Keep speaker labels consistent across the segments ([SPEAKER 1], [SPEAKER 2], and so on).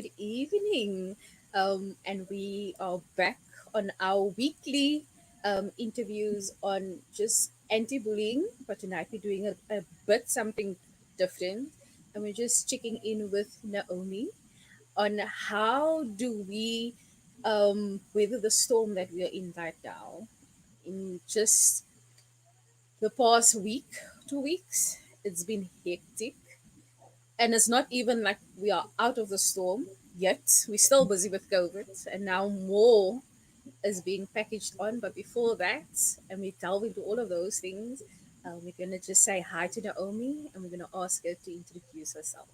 [SPEAKER 1] good evening. And we are back on our weekly interviews on just anti bullying, but tonight we're doing a bit something different. And we're just checking in with Naomi on how do we weather the storm that we are in right now. In just the past week, 2 weeks, it's been hectic, and it's not even like we are out of the storm yet. We're still busy with COVID, and now more is being packaged on. But before that, and we delve into all of those things, we're going to just say hi to Naomi, and we're going to ask her to introduce herself.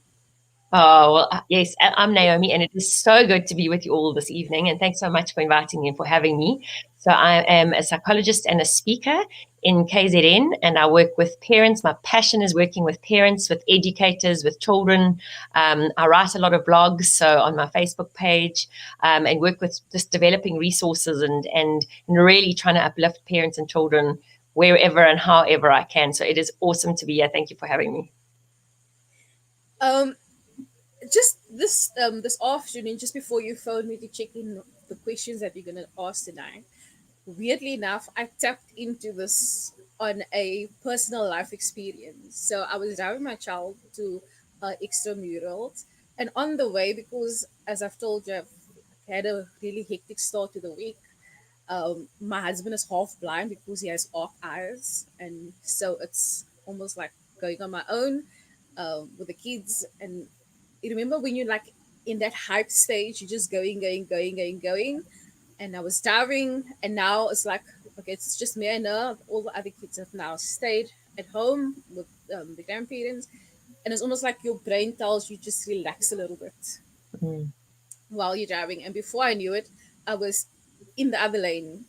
[SPEAKER 2] Oh, well, yes, I'm Naomi, and it is so good to be with you all this evening. And thanks so much for inviting me and for having me. So, I am a psychologist and a speaker in KZN, and I work with parents. My passion is working with parents, with educators, with children. I write a lot of blogs, so on my Facebook page, and work with just developing resources and really trying to uplift parents and children wherever and however I can. So, it is awesome to be here. Thank you for having me.
[SPEAKER 1] Um, just this afternoon, just before you phoned me to check in the questions that we're going to ask tonight, weirdly enough, I tapped into this on a personal life experience. So I was driving my child to extramurals, and on the way, because as I've told you, I've had a really hectic start to the week. My husband is half blind because he has arc eyes, and so it's almost like going on my own with the kids. And you remember when you're like in that hype stage, you're just going, and I was driving, and now it's like, okay, it's just me and her. All the other kids have now stayed at home with the grandparents, and it's almost like your brain tells you just relax a little bit
[SPEAKER 2] Mm.
[SPEAKER 1] while you're driving. And before I knew it, I was in the other lane,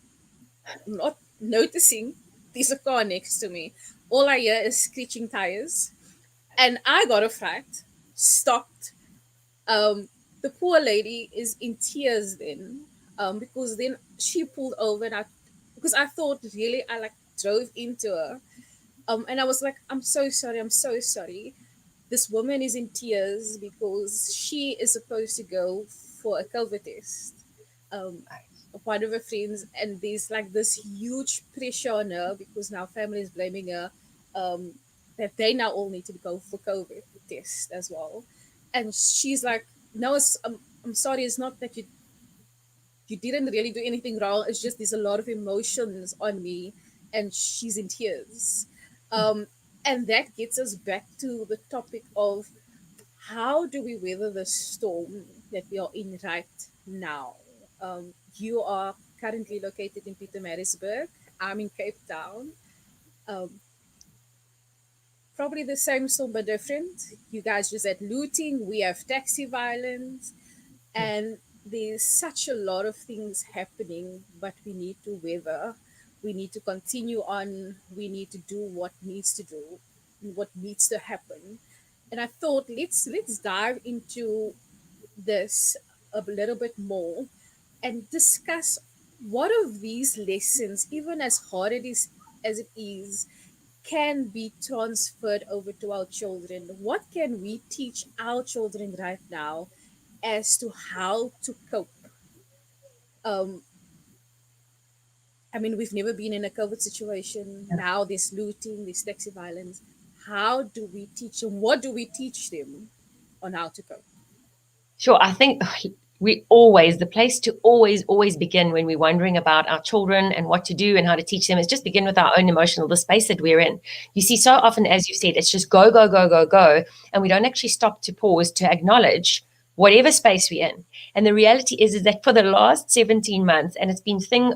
[SPEAKER 1] not noticing there's a car next to me. All I hear is screeching tires, and I got a fright, stopped. The poor lady is in tears then, because then she pulled over, and because I thought really I like drove into her, and I was like, I'm so sorry. This woman is in tears because she is supposed to go for a COVID test. Um, one of her friends, and there's like this huge pressure on her because now family is blaming her, um, that they now all need to go for COVID test as well. And she's like, no, I'm sorry, it's not that you didn't really do anything wrong. It's just there's a lot of emotions on me, and she's in tears. Um, and that gets us back to the topic of how do we weather the storm that we are in right now. You are currently located in Pietermaritzburg. I'm in Cape Town. Um, Probably the same storm but different. You guys just had looting. We have taxi violence, and there's such a lot of things happening, but we need to weather. We need to continue on. We need to do what needs to do, what needs to happen. And I thought let's dive into this a little bit more and discuss what of these lessons, even as hard as it is, can be transferred over to our children. What can we teach our children right now as to how to cope? Um, I mean, we've never been in a COVID situation. Now there's looting, there's taxi violence. How do we teach them? What do we teach them on how to cope?
[SPEAKER 2] Sure. I think the place to always begin when we're wondering about our children and what to do and how to teach them is just begin with our own the space that we're in. You see, so often, as you said, it's just go, go, go, go, go. And we don't actually stop to pause to acknowledge whatever space we're in. And the reality is that for the last 17 months, and it's been thing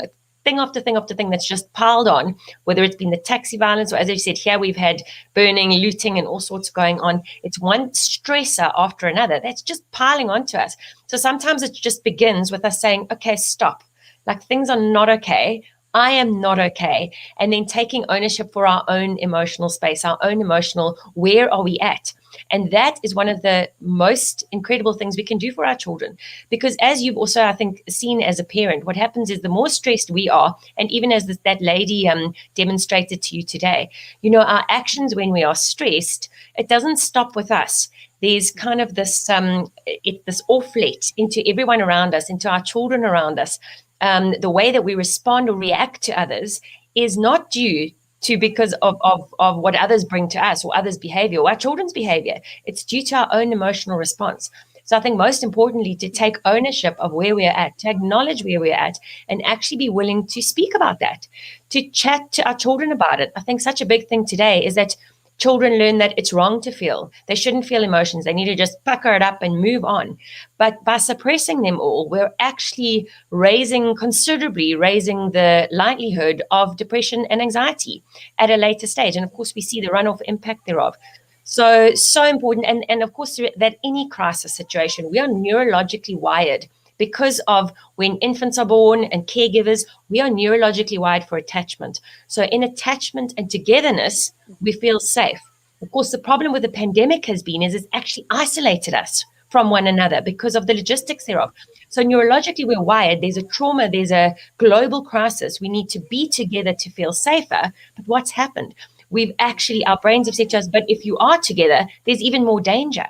[SPEAKER 2] after thing after thing that's just piled on, whether it's been the taxi violence or, as I said, here we've had burning, looting, and all sorts going on. It's one stressor after another that's just piling onto us. So sometimes it just begins with us saying, okay, stop. Like things are not okay. I am not okay. And then taking ownership for our own emotional space, our own emotional, where are we at? And that is one of the most incredible things we can do for our children. Because as you've also, I think, seen as a parent, what happens is the more stressed we are, and even as that lady demonstrated to you today, our actions when we are stressed, it doesn't stop with us. There's kind of this offlet into everyone around us, into our children around us. The way that we respond or react to others is not due to because of what others bring to us or others' behavior or our children's behavior. It's due to our own emotional response. So I think most importantly, to take ownership of where we're at, to acknowledge where we're at, and actually be willing to speak about that, to chat to our children about it. I think such a big thing today is that children learn that it's wrong to feel. They shouldn't feel emotions. They need to just pucker it up and move on. But by suppressing them all, we're actually considerably raising the likelihood of depression and anxiety at a later stage. And of course, we see the runoff impact thereof. So important. And of course, that any crisis situation, we are neurologically wired because of when infants are born and caregivers, we are neurologically wired for attachment. So in attachment and togetherness, we feel safe. Of course, the problem with the pandemic has been is it's actually isolated us from one another because of the logistics thereof. So neurologically, we're wired. There's a trauma. There's a global crisis. We need to be together to feel safer. But what's happened? Our brains have said to us, but if you are together, there's even more danger,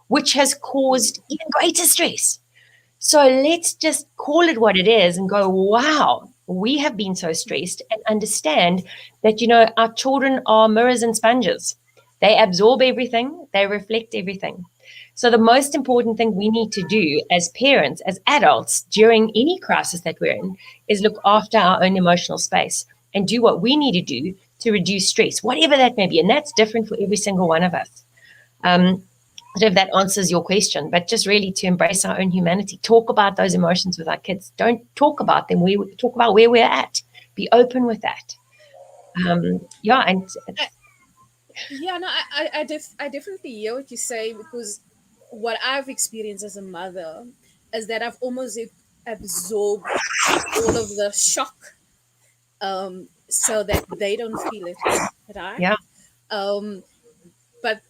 [SPEAKER 2] which has caused even greater stress. So let's just call it what it is and go, wow, we have been so stressed, and understand that, our children are mirrors and sponges. They absorb everything, they reflect everything. So the most important thing we need to do as parents, as adults, during any crisis that we're in, is look after our own emotional space and do what we need to do to reduce stress, whatever that may be. And that's different for every single one of us. I don't know if that answers your question, but just really to embrace our own humanity. Talk about those emotions with our kids. Don't talk about them. We talk about where we're at. Be open with that. Yeah, and
[SPEAKER 1] Yeah, no, I definitely hear what you say, because what I've experienced as a mother is that I've almost absorbed all of the shock, so that they don't feel it, right?
[SPEAKER 2] yeah,
[SPEAKER 1] Um, but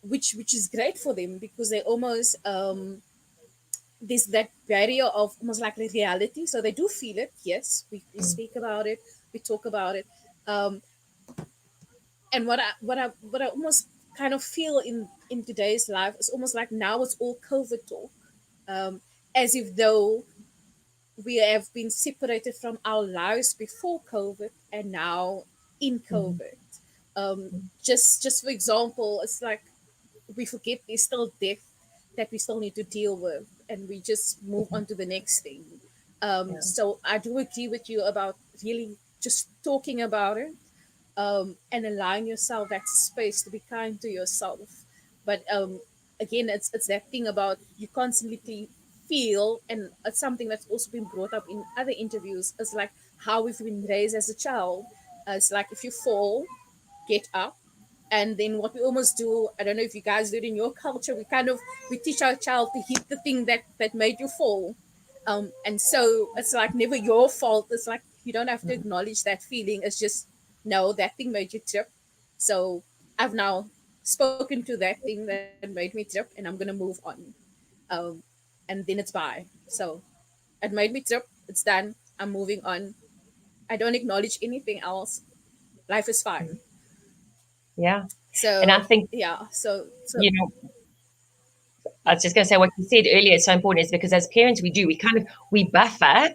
[SPEAKER 1] which is great for them, because they almost there's that barrier of almost like the reality, so they do feel it. Yes, we speak about it, we talk about it, um, and what I almost kind of feel in today's life is almost like now it's all COVID talk, um, as if though we have been separated from our lives before COVID and now in COVID. Just for example, it's like we forget there's still death that we still need to deal with, and we just move on to the next thing.
[SPEAKER 2] yeah,
[SPEAKER 1] So I do agree with you about really just talking about it, and allowing yourself that space to be kind to yourself. But again, it's that thing about you constantly feel, and it's something that's also been brought up in other interviews. It's like how we've been raised as a child. It's like if you fall, get up. And then what we almost do, I don't know if you guys do it in your culture, we teach our child to hit the thing that made you fall. And so it's like never your fault. It's like you don't have to acknowledge that feeling. It's just, no, that thing made you trip. So I've now spoken to that thing that made me trip, and I'm gonna move on. Um, and then it's bye. So it made me trip. It's done. I'm moving on. I don't acknowledge anything else. Life is fine.
[SPEAKER 2] yeah. And I
[SPEAKER 1] So
[SPEAKER 2] think,
[SPEAKER 1] yeah. So
[SPEAKER 2] you know, I was just going to say what you said earlier is so important, is because as parents, we buffer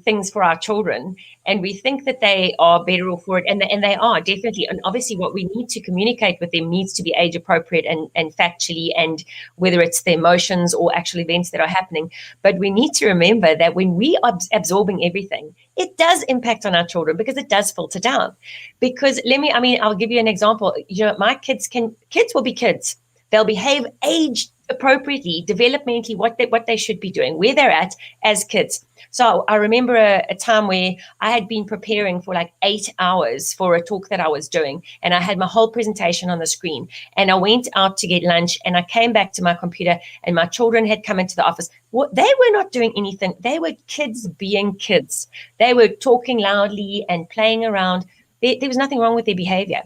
[SPEAKER 2] things for our children, and we think that they are better off for it, and they are definitely. And obviously, what we need to communicate with them needs to be age appropriate and factually, and whether it's the emotions or actual events that are happening. But we need to remember that when we are absorbing everything, it does impact on our children, because it does filter down. Because I'll give you an example. My kids will be kids. They'll behave age appropriately, developmentally, what they should be doing, where they're at as kids. So I remember a time where I had been preparing for like 8 hours for a talk that I was doing, and I had my whole presentation on the screen. And I went out to get lunch, and I came back to my computer, and my children had come into the office. They were not doing anything. They were kids being kids. They were talking loudly and playing around. There was nothing wrong with their behavior.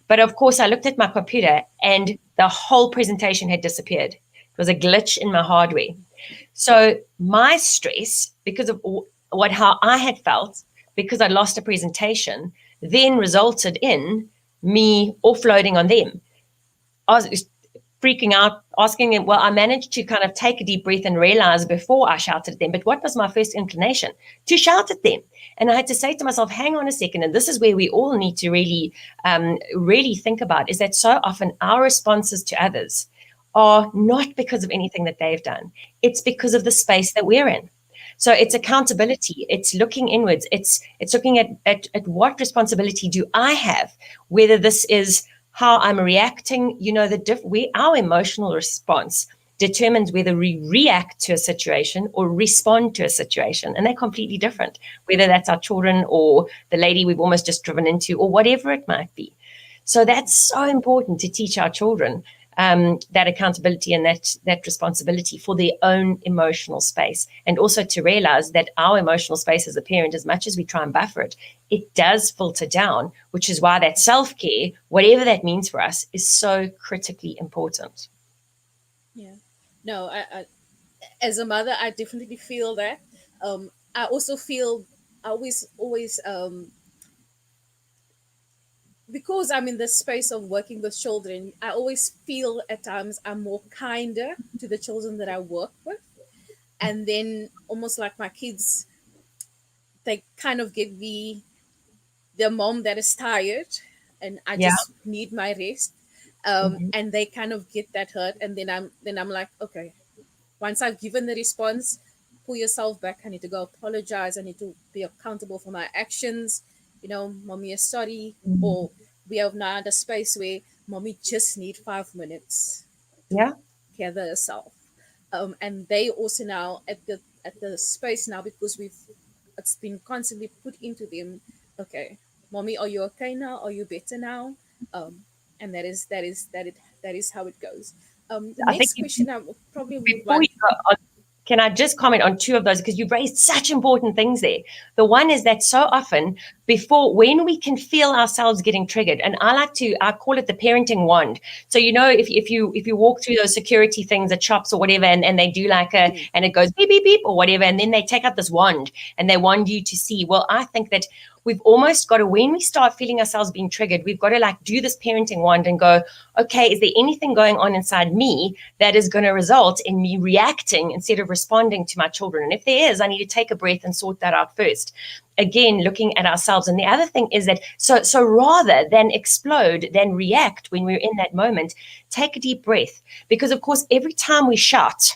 [SPEAKER 2] But of course, I looked at my computer, and the whole presentation had disappeared. It was a glitch in my hardware. So my stress, because of how I had felt, because I lost a presentation, then resulted in me offloading on them. I was freaking out, asking them. Well, I managed to kind of take a deep breath and realize before I shouted at them. But what was my first inclination? To shout at them. And I had to say to myself, hang on a second. And this is where we all need to really think about, is that so often our responses to others are not because of anything that they've done. It's because of the space that we're in. So it's accountability. It's looking inwards. It's looking at what responsibility do I have, whether this is how I'm reacting. Our emotional response determines whether we react to a situation or respond to a situation. And they're completely different, whether that's our children or the lady we've almost just driven into or whatever it might be. So that's so important to teach our children that accountability and that responsibility for their own emotional space. And also to realize that our emotional space as a parent, as much as we try and buffer it, it does filter down, which is why that self-care, whatever that means for us, is so critically important.
[SPEAKER 1] Yeah. No, as a mother, I definitely feel that. I also feel, I always, because I'm in the space of working with children, I always feel at times I'm more kinder to the children that I work with. And then almost like my kids, they kind of give me the mom that is tired and I
[SPEAKER 2] Yeah.
[SPEAKER 1] just need my rest.
[SPEAKER 2] Mm-hmm.
[SPEAKER 1] And they kind of get that hurt. And then I'm like, okay, once I've given the response, pull yourself back. I need to go apologize. I need to be accountable for my actions. Mommy is sorry. Or we are now at a space where mommy just need 5 minutes to
[SPEAKER 2] Yeah.
[SPEAKER 1] gather herself. And they also now at the space now, because it's been constantly put into them. Okay, mommy, are you okay now? Are you better now? And that is how it goes. The
[SPEAKER 2] I think
[SPEAKER 1] next question I would probably would
[SPEAKER 2] before
[SPEAKER 1] want.
[SPEAKER 2] you go on, can I just comment on two of those? Because you've raised such important things there. The one is that so often when we can feel ourselves getting triggered, and I call it the parenting wand. So, if you walk through those security things at shops or whatever, and they do and it goes beep, beep, beep or whatever, and then they take out this wand and they want you to see. Well, I think that we've almost got to, when we start feeling ourselves being triggered, we've got to do this parenting wand and go, okay, is there anything going on inside me that is going to result in me reacting instead of responding to my children? And if there is, I need to take a breath and sort that out first. Again, looking at ourselves. And the other thing is that so rather than explode, than react when we're in that moment, take a deep breath. Because of course, every time we shout,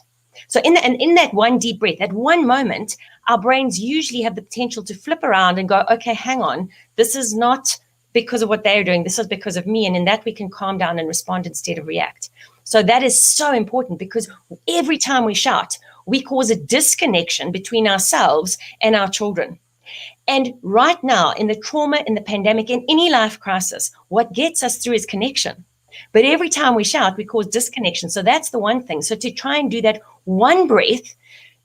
[SPEAKER 2] so in that one deep breath, at one moment, our brains usually have the potential to flip around and go, okay, hang on, this is not because of what they're doing, this is because of me. And in that, we can calm down and respond instead of react. So that is so important, because every time we shout, we cause a disconnection between ourselves and our children. And right now, in the trauma, in the pandemic, in any life crisis, what gets us through is connection. But every time we shout, we cause disconnection. So that's the one thing. So to try and do that one breath,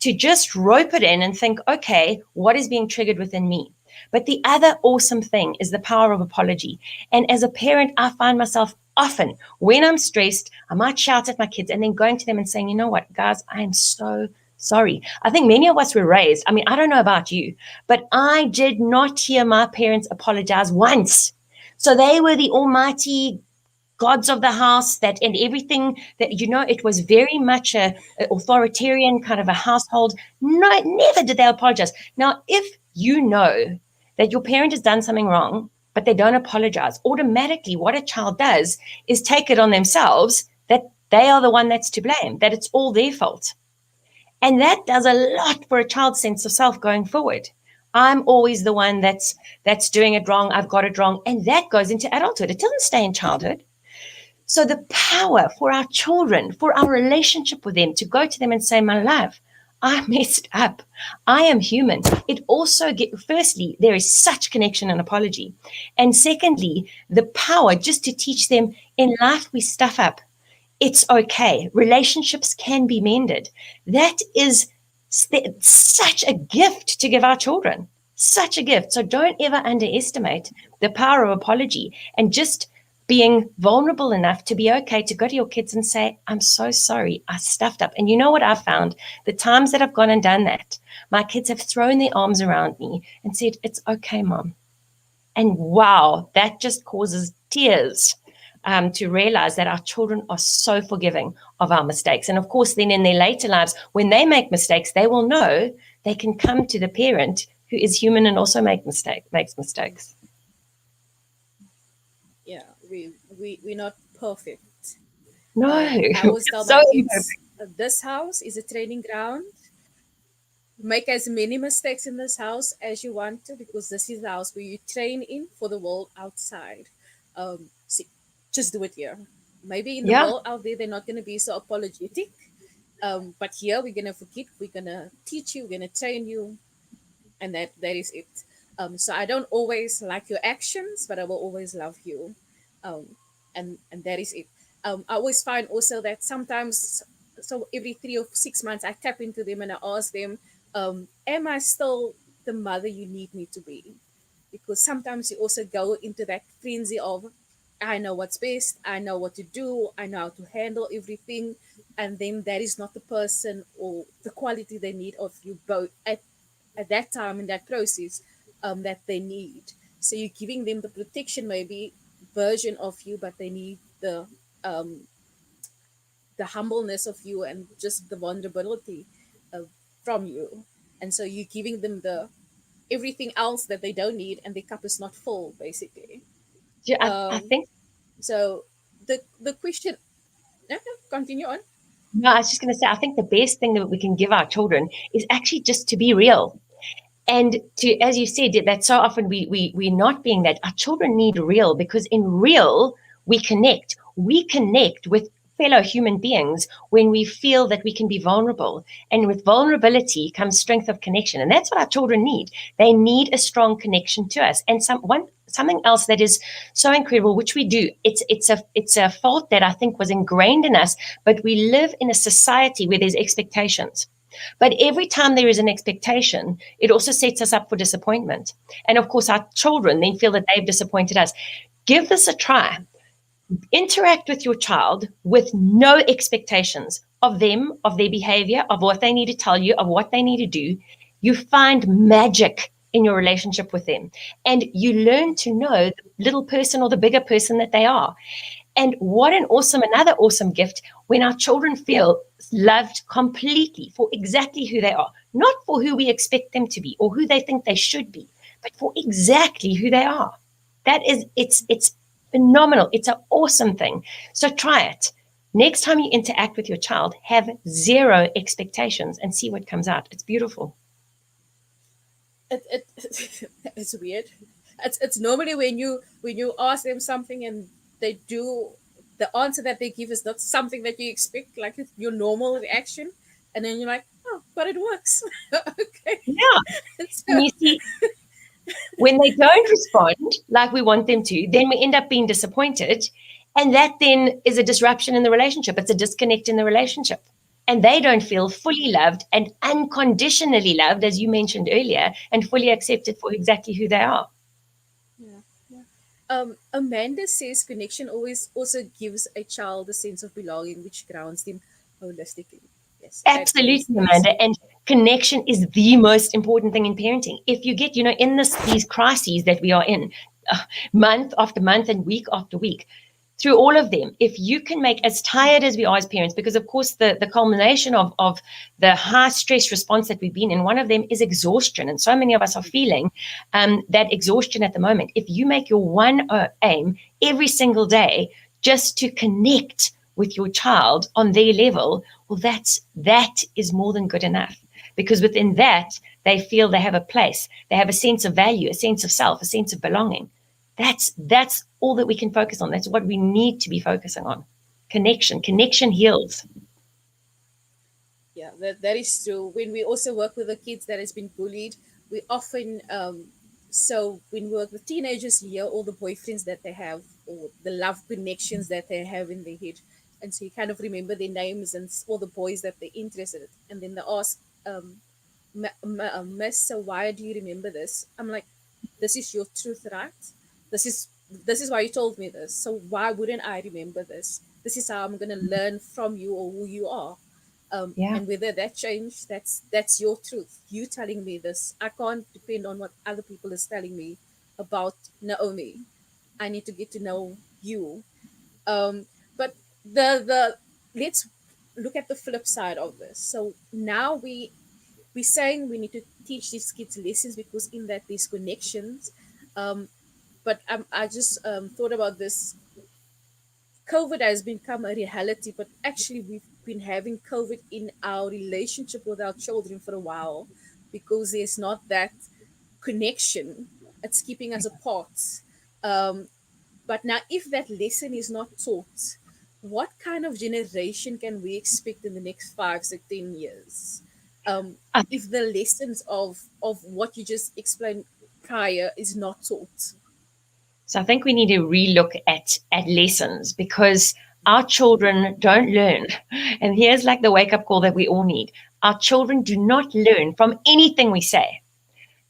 [SPEAKER 2] to just rope it in and think, okay, what is being triggered within me? But the other awesome thing is the power of apology. And as a parent, I find myself often, when I'm stressed, I might shout at my kids and then going to them and saying, you know what, guys, I am so sorry. I think many of us were raised, I don't know about you, but I did not hear my parents apologize once. So they were the almighty gods of the house, that and everything that, it was very much a authoritarian kind of a household. No, never did they apologize. Now, if you know that your parent has done something wrong, but they don't apologize, automatically what a child does is take it on themselves that they are the one that's to blame, that it's all their fault. And that does a lot for a child's sense of self going forward. I'm always the one that's doing it wrong. I've got it wrong. And that goes into adulthood. It doesn't stay in childhood. So the power for our children, for our relationship with them, to go to them and say, my love, I messed up. I am human. It also firstly, there is such connection and apology. And secondly, the power just to teach them in life we stuff up. It's okay. Relationships can be mended. That is such a gift to give our children. Such a gift. So don't ever underestimate the power of apology and just being vulnerable enough to be okay to go to your kids and say, I'm so sorry, I stuffed up. And you know what I've found? The times that I've gone and done that, my kids have thrown their arms around me and said, it's okay, Mom. And wow, that just causes tears to realize that our children are so forgiving of our mistakes. And of course, then in their later lives, when they make mistakes, they will know they can come to the parent who is human and also makes mistakes.
[SPEAKER 1] Yeah, we're not perfect.
[SPEAKER 2] No,
[SPEAKER 1] I always tell
[SPEAKER 2] so
[SPEAKER 1] my
[SPEAKER 2] imperfect.
[SPEAKER 1] kids, this house is a training ground. Make as many mistakes in this house as you want to, because this is the house where you train in for the world outside. See, just do it here. Maybe in the
[SPEAKER 2] Yeah,
[SPEAKER 1] world out there, they're not going to be so apologetic. But here, we're going to forgive, we're going to teach you, we're going to train you, and that is it. So I don't always like your actions, but I will always love you. Um, and that is it. I always find also that sometimes, so every 3 or 6 months, I tap into them and I ask them, am I still the mother you need me to be? Because sometimes you also go into that frenzy of, I know what's best, I know what to do, I know how to handle everything, and then that is not the person or the quality they need of you both at that time in that process, that they need. So you're giving them the protection, maybe version of you, but they need um, the humbleness of you and just the vulnerability from you. And so you're giving them the everything else that they don't need, and their cup is not full, basically.
[SPEAKER 2] yeah, I
[SPEAKER 1] Um,
[SPEAKER 2] think.
[SPEAKER 1] so the question, no, no, continue on.
[SPEAKER 2] No, I was just going to say, I think the best thing that we can give our children is actually just to be real. And to, as you said, that so often we're not being that. Our children need real, because in real we connect. We connect with fellow human beings when we feel that we can be vulnerable. And with vulnerability comes strength of connection. And that's what our children need. They need a strong connection to us. And something else that is so incredible, which we do, it's a fault that I think was ingrained in us, but we live in a society where there's expectations. But every time there is an expectation, it also sets us up for disappointment. And of course, our children then feel that they've disappointed us. Give this a try. Interact with your child with no expectations of them, of their behavior, of what they need to tell you, of what they need to do. You find magic in your relationship with them. And you learn to know the little person or the bigger person that they are. And what another awesome gift when our children feel loved completely for exactly who they are, not for who we expect them to be or who they think they should be, but for exactly who they are. It's phenomenal. It's an awesome thing. So try it. Next time you interact with your child, have zero expectations and see what comes out. It's beautiful.
[SPEAKER 1] it it's weird. It's normally when you ask them something and they do, the answer that they give is not something that you expect, like it's your normal reaction, and then you're like, oh, but it works. Okay.
[SPEAKER 2] Yeah.
[SPEAKER 1] So
[SPEAKER 2] And you see, when they don't respond like we want them to, then we end up being disappointed. And that then is a disruption in the relationship. It's a disconnect in the relationship. And they don't feel fully loved and unconditionally loved, as you mentioned earlier, and fully accepted for exactly who they are.
[SPEAKER 1] yeah, yeah. Amanda says connection always also gives a child a sense of belonging, which grounds them holistically. Yes,
[SPEAKER 2] Absolutely,
[SPEAKER 1] that is
[SPEAKER 2] Amanda.
[SPEAKER 1] so
[SPEAKER 2] And connection is the most important thing in parenting. If you get, in these crises that we are in, month after month and week after week, through all of them, if you can make, as tired as we are as parents, because of course the culmination of the high stress response that we've been in, one of them is exhaustion. And so many of us are feeling that exhaustion at the moment. If you make your one aim every single day just to connect with your child on their level, well, that is more than good enough. Because within that, they feel they have a place, they have a sense of value, a sense of self, a sense of belonging. That's all that we can focus on. That's what we need to be focusing on. Connection heals.
[SPEAKER 1] Yeah, that is true. When we also work with the kids that has been bullied, we often so when we work with teenagers, you hear all the boyfriends that they have or the love connections that they have in their head, and so you kind of remember their names and all the boys that they're interested in, and then they ask, Miss, so why do you remember this? I'm like, this is your truth, right? This is this is why you told me this. So why wouldn't I remember this? This is how I'm gonna learn from you or who you are.
[SPEAKER 2] Yeah.
[SPEAKER 1] And whether that change, that's your truth. You telling me this. I can't depend on what other people is telling me about Naomi. I need to get to know you. But the let's look at the flip side of this. So now we're saying we need to teach these kids lessons because in that there's connections. Um, but I just thought about this. COVID has become a reality, but actually we've been having COVID in our relationship with our children for a while because there's not that connection. It's keeping us apart. Um, but now, if that lesson is not taught, what kind of generation can we expect in the next 5 to 10 years? Um,
[SPEAKER 2] I
[SPEAKER 1] if the lessons of what you just explained prior is not taught.
[SPEAKER 2] So I think we need to relook at lessons because our children don't learn. And here's like the wake up call that we all need. Our children do not learn from anything we say.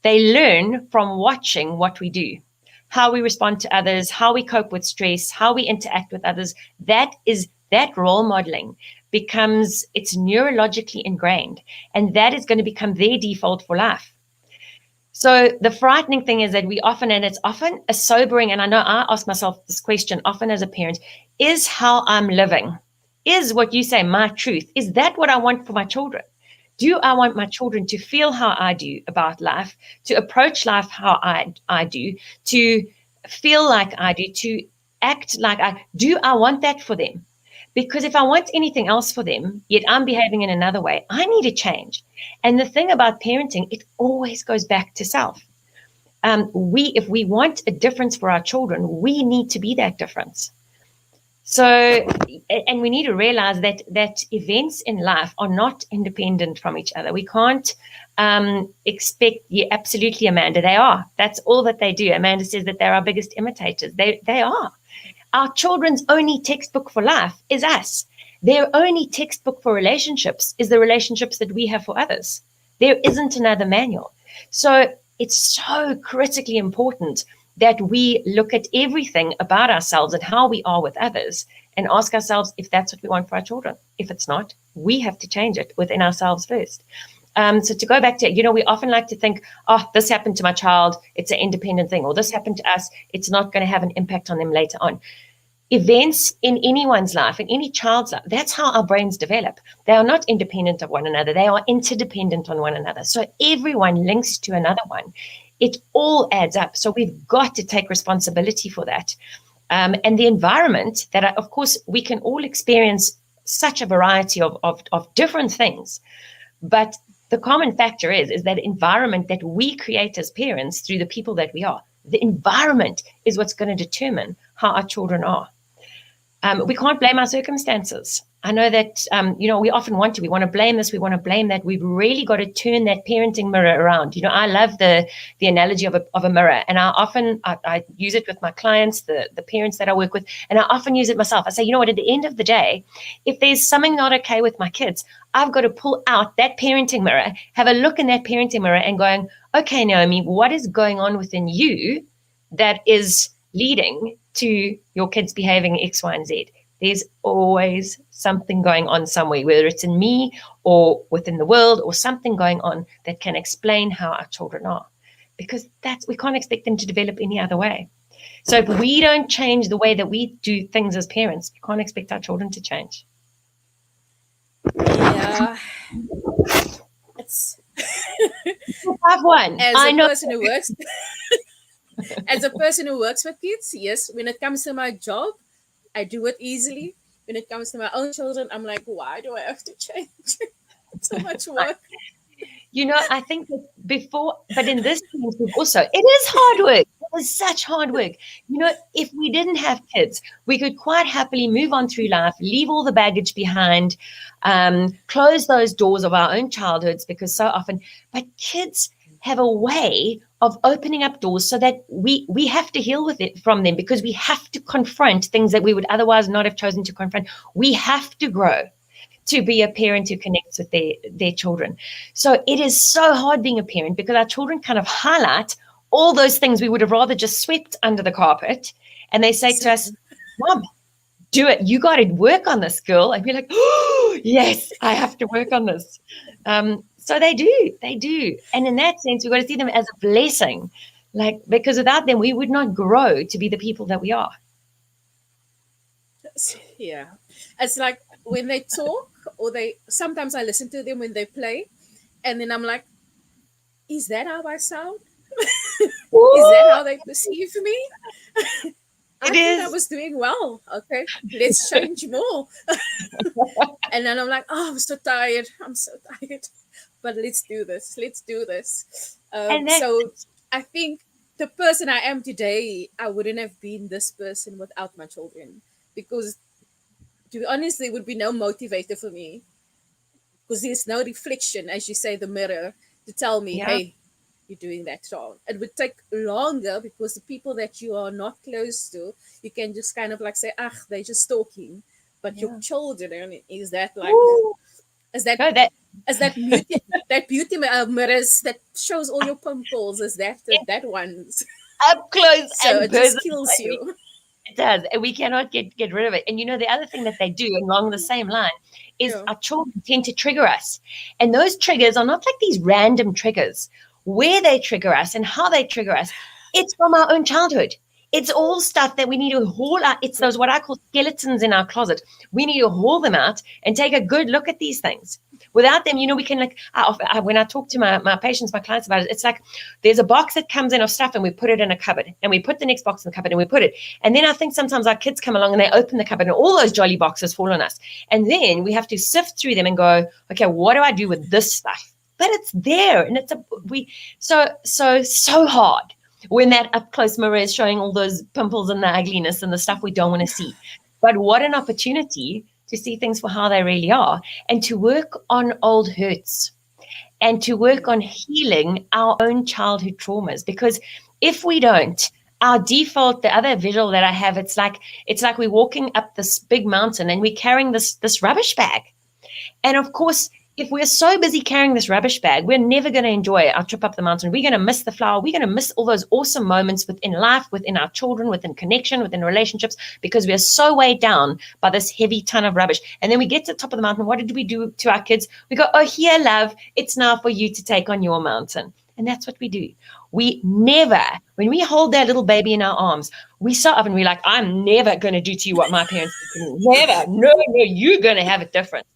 [SPEAKER 2] They learn from watching what we do, how we respond to others, how we cope with stress, how we interact with others. That role modeling becomes, it's neurologically ingrained, and that is going to become their default for life. So the frightening thing is that we often, and it's often a sobering, and I know I ask myself this question often as a parent, is how I'm living, is what you say my truth, is that what I want for my children? Do I want my children to feel how I do about life, to approach life how I do, to feel like I do, to act like I do? I want that for them. Because if I want anything else for them, yet I'm behaving in another way, I need to change. And the thing about parenting, it always goes back to self. If we want a difference for our children, we need to be that difference. So, and we need to realize that events in life are not independent from each other. We can't expect, yeah, absolutely, Amanda, they are. That's all that they do. Amanda says that they're our biggest imitators. They are. Our children's only textbook for life is us. Their only textbook for relationships is the relationships that we have for others. There isn't another manual. So it's so critically important that we look at everything about ourselves and how we are with others and ask ourselves if that's what we want for our children. If it's not, we have to change it within ourselves first. So to go back to, we often like to think, oh, this happened to my child, it's an independent thing, or this happened to us, it's not going to have an impact on them later on. Events in anyone's life, in any child's life, that's how our brains develop. They are not independent of one another. They are interdependent on one another. So everyone links to another one. It all adds up. So we've got to take responsibility for that. And the environment that, of course, we can all experience such a variety of different things. But the common factor is that environment that we create as parents through the people that we are. The environment is what's going to determine how our children are. We can't blame our circumstances. I know that, we often we want to blame this, we want to blame that. We've really got to turn that parenting mirror around. I love the analogy of a mirror, and I use it with my clients, the parents that I work with, and I often use it myself. I say, at the end of the day, if there's something not okay with my kids, I've got to pull out that parenting mirror, have a look in that parenting mirror and going, okay, Naomi, what is going on within you that is leading to your kids behaving X, Y, and Z? There's always something going on somewhere, whether it's in me or within the world or something going on that can explain how our children are, because we can't expect them to develop any other way. So if we don't change the way that we do things as parents, we can't expect our children to change.
[SPEAKER 1] Yeah, it's
[SPEAKER 2] I've won.
[SPEAKER 1] as
[SPEAKER 2] I
[SPEAKER 1] a
[SPEAKER 2] know.
[SPEAKER 1] person who works as a person who works with kids, yes, when it comes to my job, I do it easily. When it comes to my own children, I'm like, why do I have to change? So much work.
[SPEAKER 2] I think that but in this sense, it is hard work. was such hard work. If we didn't have kids, we could quite happily move on through life, leave all the baggage behind, close those doors of our own childhoods, because so often, but kids have a way of opening up doors so that we have to heal with it from them, because we have to confront things that we would otherwise not have chosen to confront. We have to grow to be a parent who connects with their children. So it is so hard being a parent, because our children kind of highlight all those things we would have rather just swept under the carpet. And they say to
[SPEAKER 1] So
[SPEAKER 2] us, Mom, do it. You got to work on this, girl. And we're like, oh, yes, I have to work on this. So they do. And in that sense, we've got to see them as a blessing, because without them, we would not grow to be the people that we are.
[SPEAKER 1] yeah, it's like when they talk, or sometimes I listen to them when they play, and then I'm like, is that how I sound? Is that how they perceive me? I
[SPEAKER 2] It
[SPEAKER 1] thought I
[SPEAKER 2] is.
[SPEAKER 1] was doing well. Okay, let's change more. And then I'm like, oh, I'm so tired. I'm so tired. But let's do this. Let's do this.
[SPEAKER 2] And that,
[SPEAKER 1] So I think the person I am today, I wouldn't have been this person without my children. Because to be honest, there would be no motivator for me. Because there's no reflection, as you say, the mirror, to tell me,
[SPEAKER 2] yeah,
[SPEAKER 1] hey, you're doing that wrong. It would take longer, because the people that you are not close to, you can just kind of like say, ah, they're just talking. But your
[SPEAKER 2] yeah.
[SPEAKER 1] children, is that like,
[SPEAKER 2] Ooh.
[SPEAKER 1] is that
[SPEAKER 2] No, that
[SPEAKER 1] as that beauty mirrors that shows all your pimples, is that ones.
[SPEAKER 2] up close
[SPEAKER 1] So
[SPEAKER 2] and
[SPEAKER 1] it just
[SPEAKER 2] personal.
[SPEAKER 1] kills you.
[SPEAKER 2] It does. And we cannot get rid of it. And the other thing that they do along the same line is
[SPEAKER 1] Yeah.
[SPEAKER 2] our children tend to trigger us. And those triggers are not like these random triggers. Where they trigger us and how they trigger us, it's from our own childhood. It's all stuff that we need to haul out. It's those what I call skeletons in our closet. We need to haul them out and take a good look at these things. Without them, we can when I talk to my patients, my clients about it, it's like there's a box that comes in of stuff and we put it in a cupboard, and we put the next box in the cupboard and we put it. And then I think sometimes our kids come along and they open the cupboard and all those jolly boxes fall on us. And then we have to sift through them and go, okay, what do I do with this stuff? But it's there, and so hard when that up close mirror is showing all those pimples and the ugliness and the stuff we don't want to see. But what an opportunity to see things for how they really are, and to work on old hurts, and to work on healing our own childhood traumas. Because if we don't, our default, the other visual that I have, it's like we're walking up this big mountain and we're carrying this rubbish bag. And of course, if we're so busy carrying this rubbish bag, we're never going to enjoy our trip up the mountain. We're going to miss the flower. We're going to miss all those awesome moments within life, within our children, within connection, within relationships, because we are so weighed down by this heavy ton of rubbish. And then we get to the top of the mountain. What did we do to our kids? We go, oh, here, love, it's now for you to take on your mountain. And that's what we do. We never, when we hold that little baby in our arms, we so often we're like, I'm never going to do to you what my parents did to me. Never. No, you're going to have it different.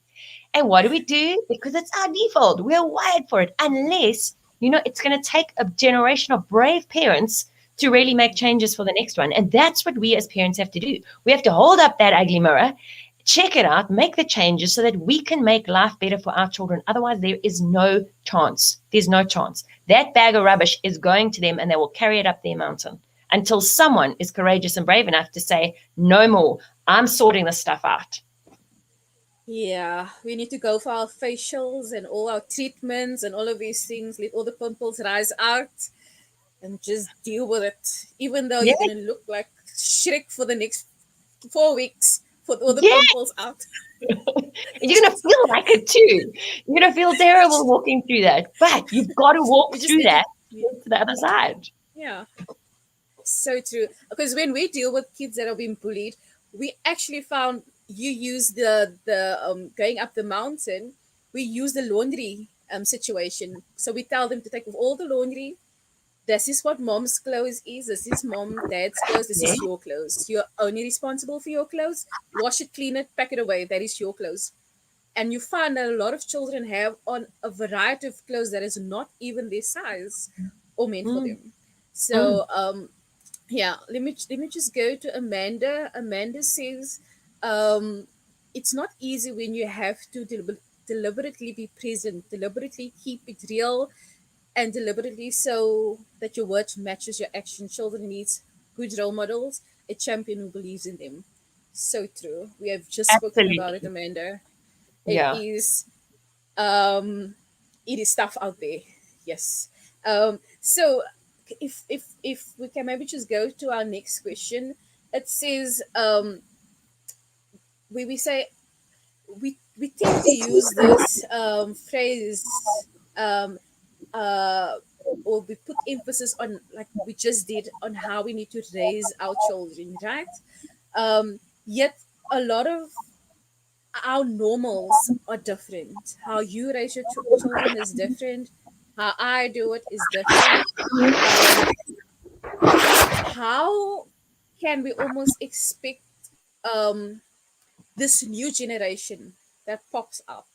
[SPEAKER 2] And what do we do? Because it's our default. We're wired for it. Unless, it's going to take a generation of brave parents to really make changes for the next one. And that's what we as parents have to do. We have to hold up that ugly mirror, check it out, make the changes so that we can make life better for our children. Otherwise, there is no chance. There's no chance. That bag of rubbish is going to them, and they will carry it up their mountain until someone is courageous and brave enough to say, no more. I'm sorting this stuff out.
[SPEAKER 1] Yeah, we need to go for our facials and all our treatments and all of these things. Let all the pimples rise out and just deal with it. Even though
[SPEAKER 2] Yeah.
[SPEAKER 1] you're going to look like Shrek for the next 4 weeks, put all the
[SPEAKER 2] Yeah.
[SPEAKER 1] pimples out.
[SPEAKER 2] You're going to feel like it too. You're going to feel terrible walking through that. But you've got to walk
[SPEAKER 1] We just
[SPEAKER 2] through
[SPEAKER 1] need to,
[SPEAKER 2] that to the other side.
[SPEAKER 1] yeah, so true. Because when we deal with kids that have been bullied, we actually found you use the going up the mountain. We use the laundry situation. So we tell them to take off all the laundry. This is what mom's clothes is. This is mom, dad's clothes. This
[SPEAKER 2] Yeah.
[SPEAKER 1] is your clothes. You're only responsible for your clothes. Wash it, clean it, pack it away. That is your clothes. And you find that a lot of children have on a variety of clothes that is not even their size or meant for
[SPEAKER 2] Mm,
[SPEAKER 1] them.
[SPEAKER 2] mm.
[SPEAKER 1] So yeah, let me just go to Amanda. Amanda says, it's not easy when you have to deliberately be present, deliberately keep it real, and deliberately so that your words matches your action. Children needs good role models, a champion who believes in them. So true. We have just spoken about it,
[SPEAKER 2] Absolutely.
[SPEAKER 1] Amanda. It
[SPEAKER 2] Yeah.
[SPEAKER 1] is it is stuff out there. Yes. So if we can maybe just go to our next question. It says we say we tend to use this phrase uh, or we put emphasis on, like we just did, on how we need to raise our children, right? Yet a lot of our normals are different. How you raise your children is different. How I do it is different. Um, how can we almost expect um, this new generation that pops up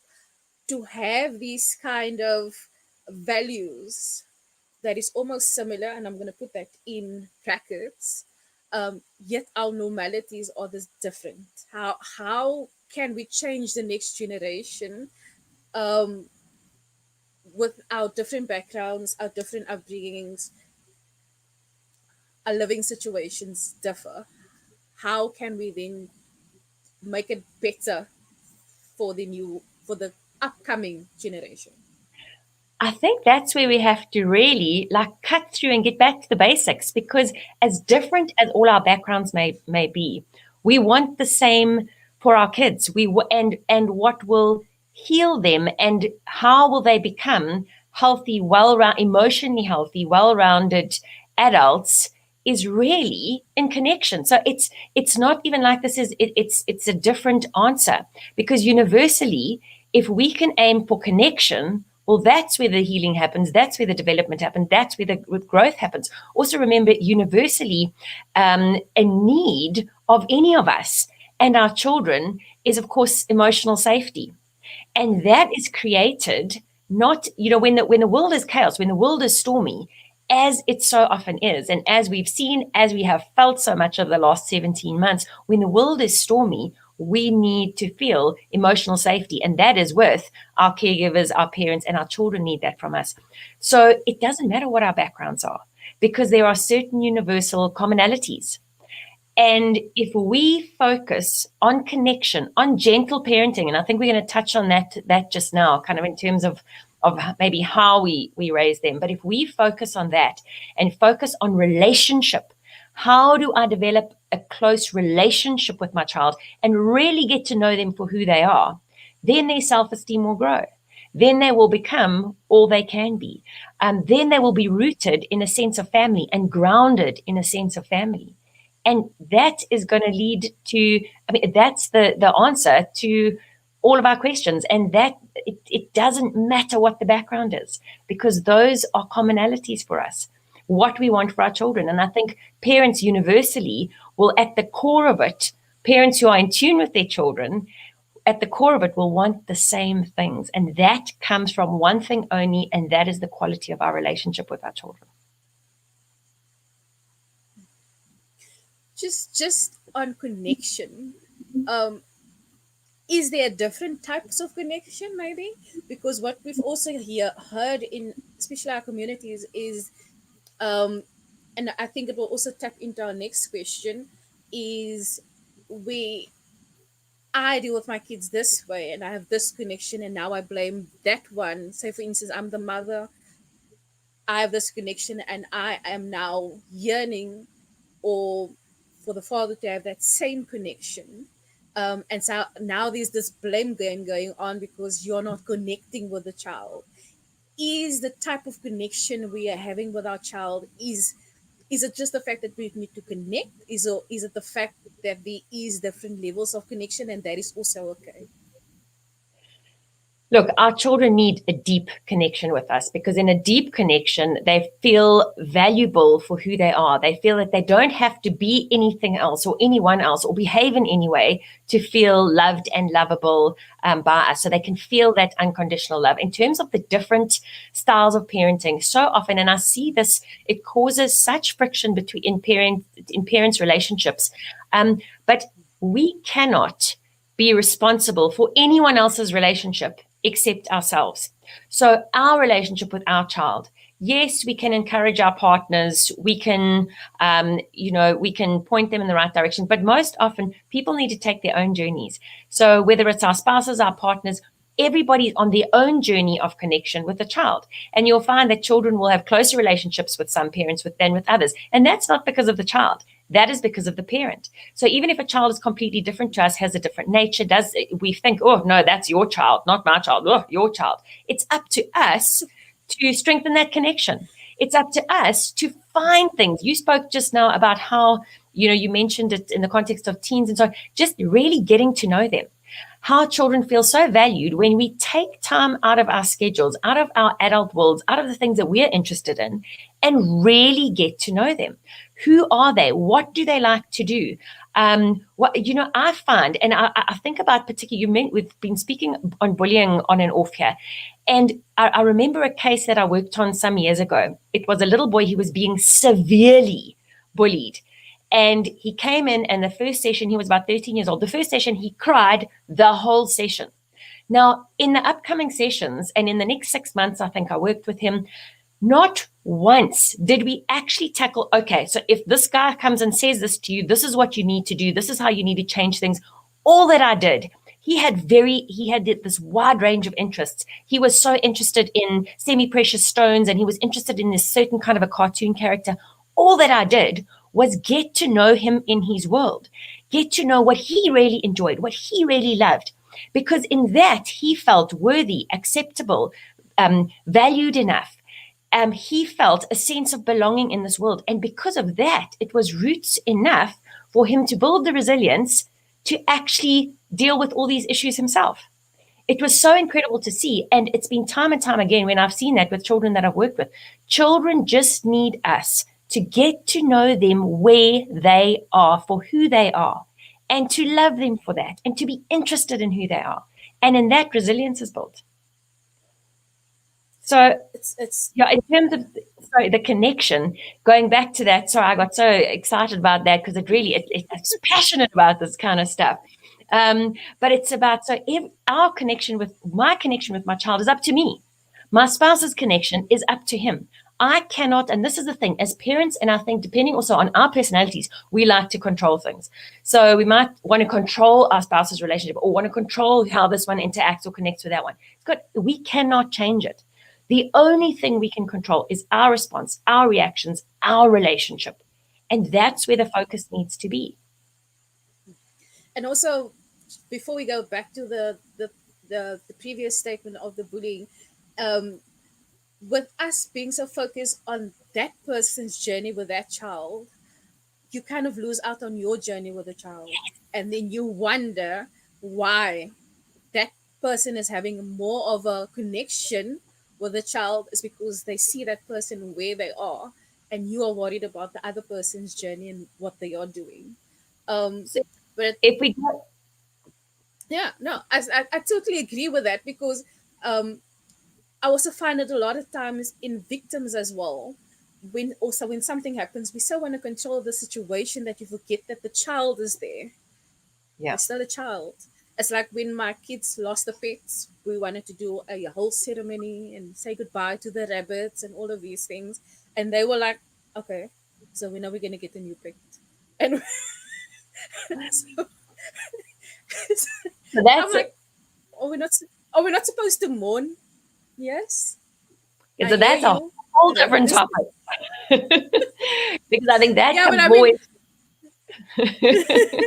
[SPEAKER 1] to have these kind of values that is almost similar, and I'm going to put that in brackets, yet our normalities are this different? How can we change the next generation um, with our different backgrounds, our different upbringings, our living situations differ? How can we then make it better for the upcoming generation?
[SPEAKER 2] I think that's where we have to really like cut through and get back to the basics, because as different as all our backgrounds may be, we want the same for our kids. And what will heal them and how will they become healthy, emotionally healthy, well-rounded adults is really in connection. So it's not even like this is it's a different answer, because universally, if we can aim for connection, well, that's where the healing happens. That's where the development happens. That's where the growth happens. Also, remember, universally, a need of any of us and our children is, of course, emotional safety. And that is created not, when the world is chaos, when the world is stormy, as it so often is, and as we've seen, as we have felt so much of the last 17 months, when the world is stormy, we need to feel emotional safety. And that is with our caregivers, our parents, and our children need that from us. So it doesn't matter what our backgrounds are, because there are certain universal commonalities. And if we focus on connection, on gentle parenting, and I think we're going to touch on that just now, kind of in terms of maybe how we raise them. But if we focus on that and focus on relationship, how do I develop a close relationship with my child and really get to know them for who they are? Then their self-esteem will grow. Then they will become all they can be. Then they will be rooted in a sense of family and grounded in a sense of family. And that is going to lead to, I mean, that's the answer to all of our questions. And that it doesn't matter what the background is, because those are commonalities for us, what we want for our children. And I think parents universally will, at the core of it, parents who are in tune with their children, at the core of it, will want the same things. And that comes from one thing only, and that is the quality of our relationship with our children.
[SPEAKER 1] Just on connection, um, is there different types of connection maybe? Because what we've also heard in especially our communities is um, and I think it will also tap into our next question, is we I deal with my kids this way and I have this connection and now I blame that one. Say for instance, I'm the mother, I have this connection and I am now yearning or for the father to have that same connection. And so now there's this blame game going on because you're not connecting with the child. Is the type of connection we are having with our child, is it just the fact that we need to connect? Is it the fact that there is different levels of connection and that is also okay?
[SPEAKER 2] Look, our children need a deep connection with us, because in a deep connection, they feel valuable for who they are. They feel that they don't have to be anything else or anyone else or behave in any way to feel loved and lovable by us. So they can feel that unconditional love. In terms of the different styles of parenting, so often, and I see this, it causes such friction in parents' relationships. But we cannot be responsible for anyone else's relationship except ourselves. So our relationship with our child yes, we can encourage our partners. We can, we can point them in the right direction. But most often, people need to take their own journeys. So whether it's our spouses, our partners, everybody's on their own journey of connection with the child. And you'll find that children will have closer relationships with some parents than with others. And that's not because of the child. That is because of the parent. So even if a child is completely different to us, has a different nature, we think, oh no, that's your child, not my child, oh, your child. It's up to us to strengthen that connection. It's up to us to find things. You spoke just now about how, you mentioned it in the context of teens and so on, just really getting to know them. How children feel so valued when we take time out of our schedules, out of our adult worlds, out of the things that we're interested in, and really get to know them. Who are they? What do they like to do? I find, and I think about particularly, we've been speaking on bullying on and off here. And I remember a case that I worked on some years ago. It was a little boy, he was being severely bullied. And he came in, and the first session, he was about 13 years old. The first session, he cried the whole session. Now, in the upcoming sessions, and in the next 6 months, I think I worked with him, not once did we actually tackle, okay, so if this guy comes and says this to you, this is what you need to do, this is how you need to change things. All that I did, he had this wide range of interests. He was so interested in semi-precious stones, and he was interested in this certain kind of a cartoon character. All that I did was get to know him in his world, get to know what he really enjoyed, what he really loved, because in that he felt worthy, acceptable, valued enough. He felt a sense of belonging in this world. And because of that, it was roots enough for him to build the resilience to actually deal with all these issues himself. It was so incredible to see. And it's been time and time again when I've seen that with children that I've worked with. Children just need us to get to know them where they are, for who they are, and to love them for that, and to be interested in who they are. And in that, resilience is built. So,
[SPEAKER 1] it's
[SPEAKER 2] yeah, in terms of the connection, going back to that, sorry, I got so excited about that because it's passionate about this kind of stuff. But it's about, so if my connection with my child is up to me. My spouse's connection is up to him. I cannot, and this is the thing, as parents, and I think depending also on our personalities, we like to control things. So we might want to control our spouse's relationship, or want to control how this one interacts or connects with that one. We cannot change it. The only thing we can control is our response, our reactions, our relationship. And that's where the focus needs to be.
[SPEAKER 1] and also, before we go back to the previous statement of the bullying, um, with us being so focused on that person's journey with that child, you kind of lose out on your journey with the child, and then you wonder why that person is having more of a connection with the child, is because they see that person where they are, and you are worried about the other person's journey and what they are doing. um
[SPEAKER 2] So
[SPEAKER 1] but
[SPEAKER 2] if we go,
[SPEAKER 1] yeah, no, I totally agree with that, because um I also find it a lot of times in victims as well. When something happens, we so want to control the situation that you forget that the child is there.
[SPEAKER 2] yeah.
[SPEAKER 1] They're still a child. It's like when my kids lost the pets, we wanted to do a whole ceremony and say goodbye to the rabbits and all of these things. And they were like, okay, so when are we going to get a new pet? And so,
[SPEAKER 2] So
[SPEAKER 1] I'm
[SPEAKER 2] that's it.
[SPEAKER 1] like, are we not supposed to mourn? Yes, I
[SPEAKER 2] So
[SPEAKER 1] hear
[SPEAKER 2] that's a
[SPEAKER 1] you.
[SPEAKER 2] whole
[SPEAKER 1] The rabbit
[SPEAKER 2] different
[SPEAKER 1] is
[SPEAKER 2] topic. Because I think that
[SPEAKER 1] yeah, but
[SPEAKER 2] comes
[SPEAKER 1] I
[SPEAKER 2] more
[SPEAKER 1] mean,
[SPEAKER 2] in.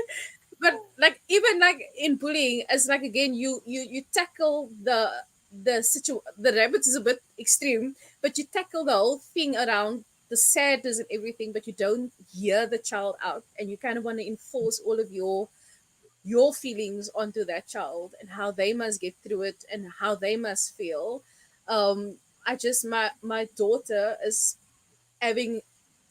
[SPEAKER 1] but like even like in bullying, it's like again you tackle the rabbits is a bit extreme, but you tackle the whole thing around the sadness and everything, but you don't hear the child out, and you kind of want to enforce all of your feelings onto that child and how they must get through it and how they must feel. I just my daughter is having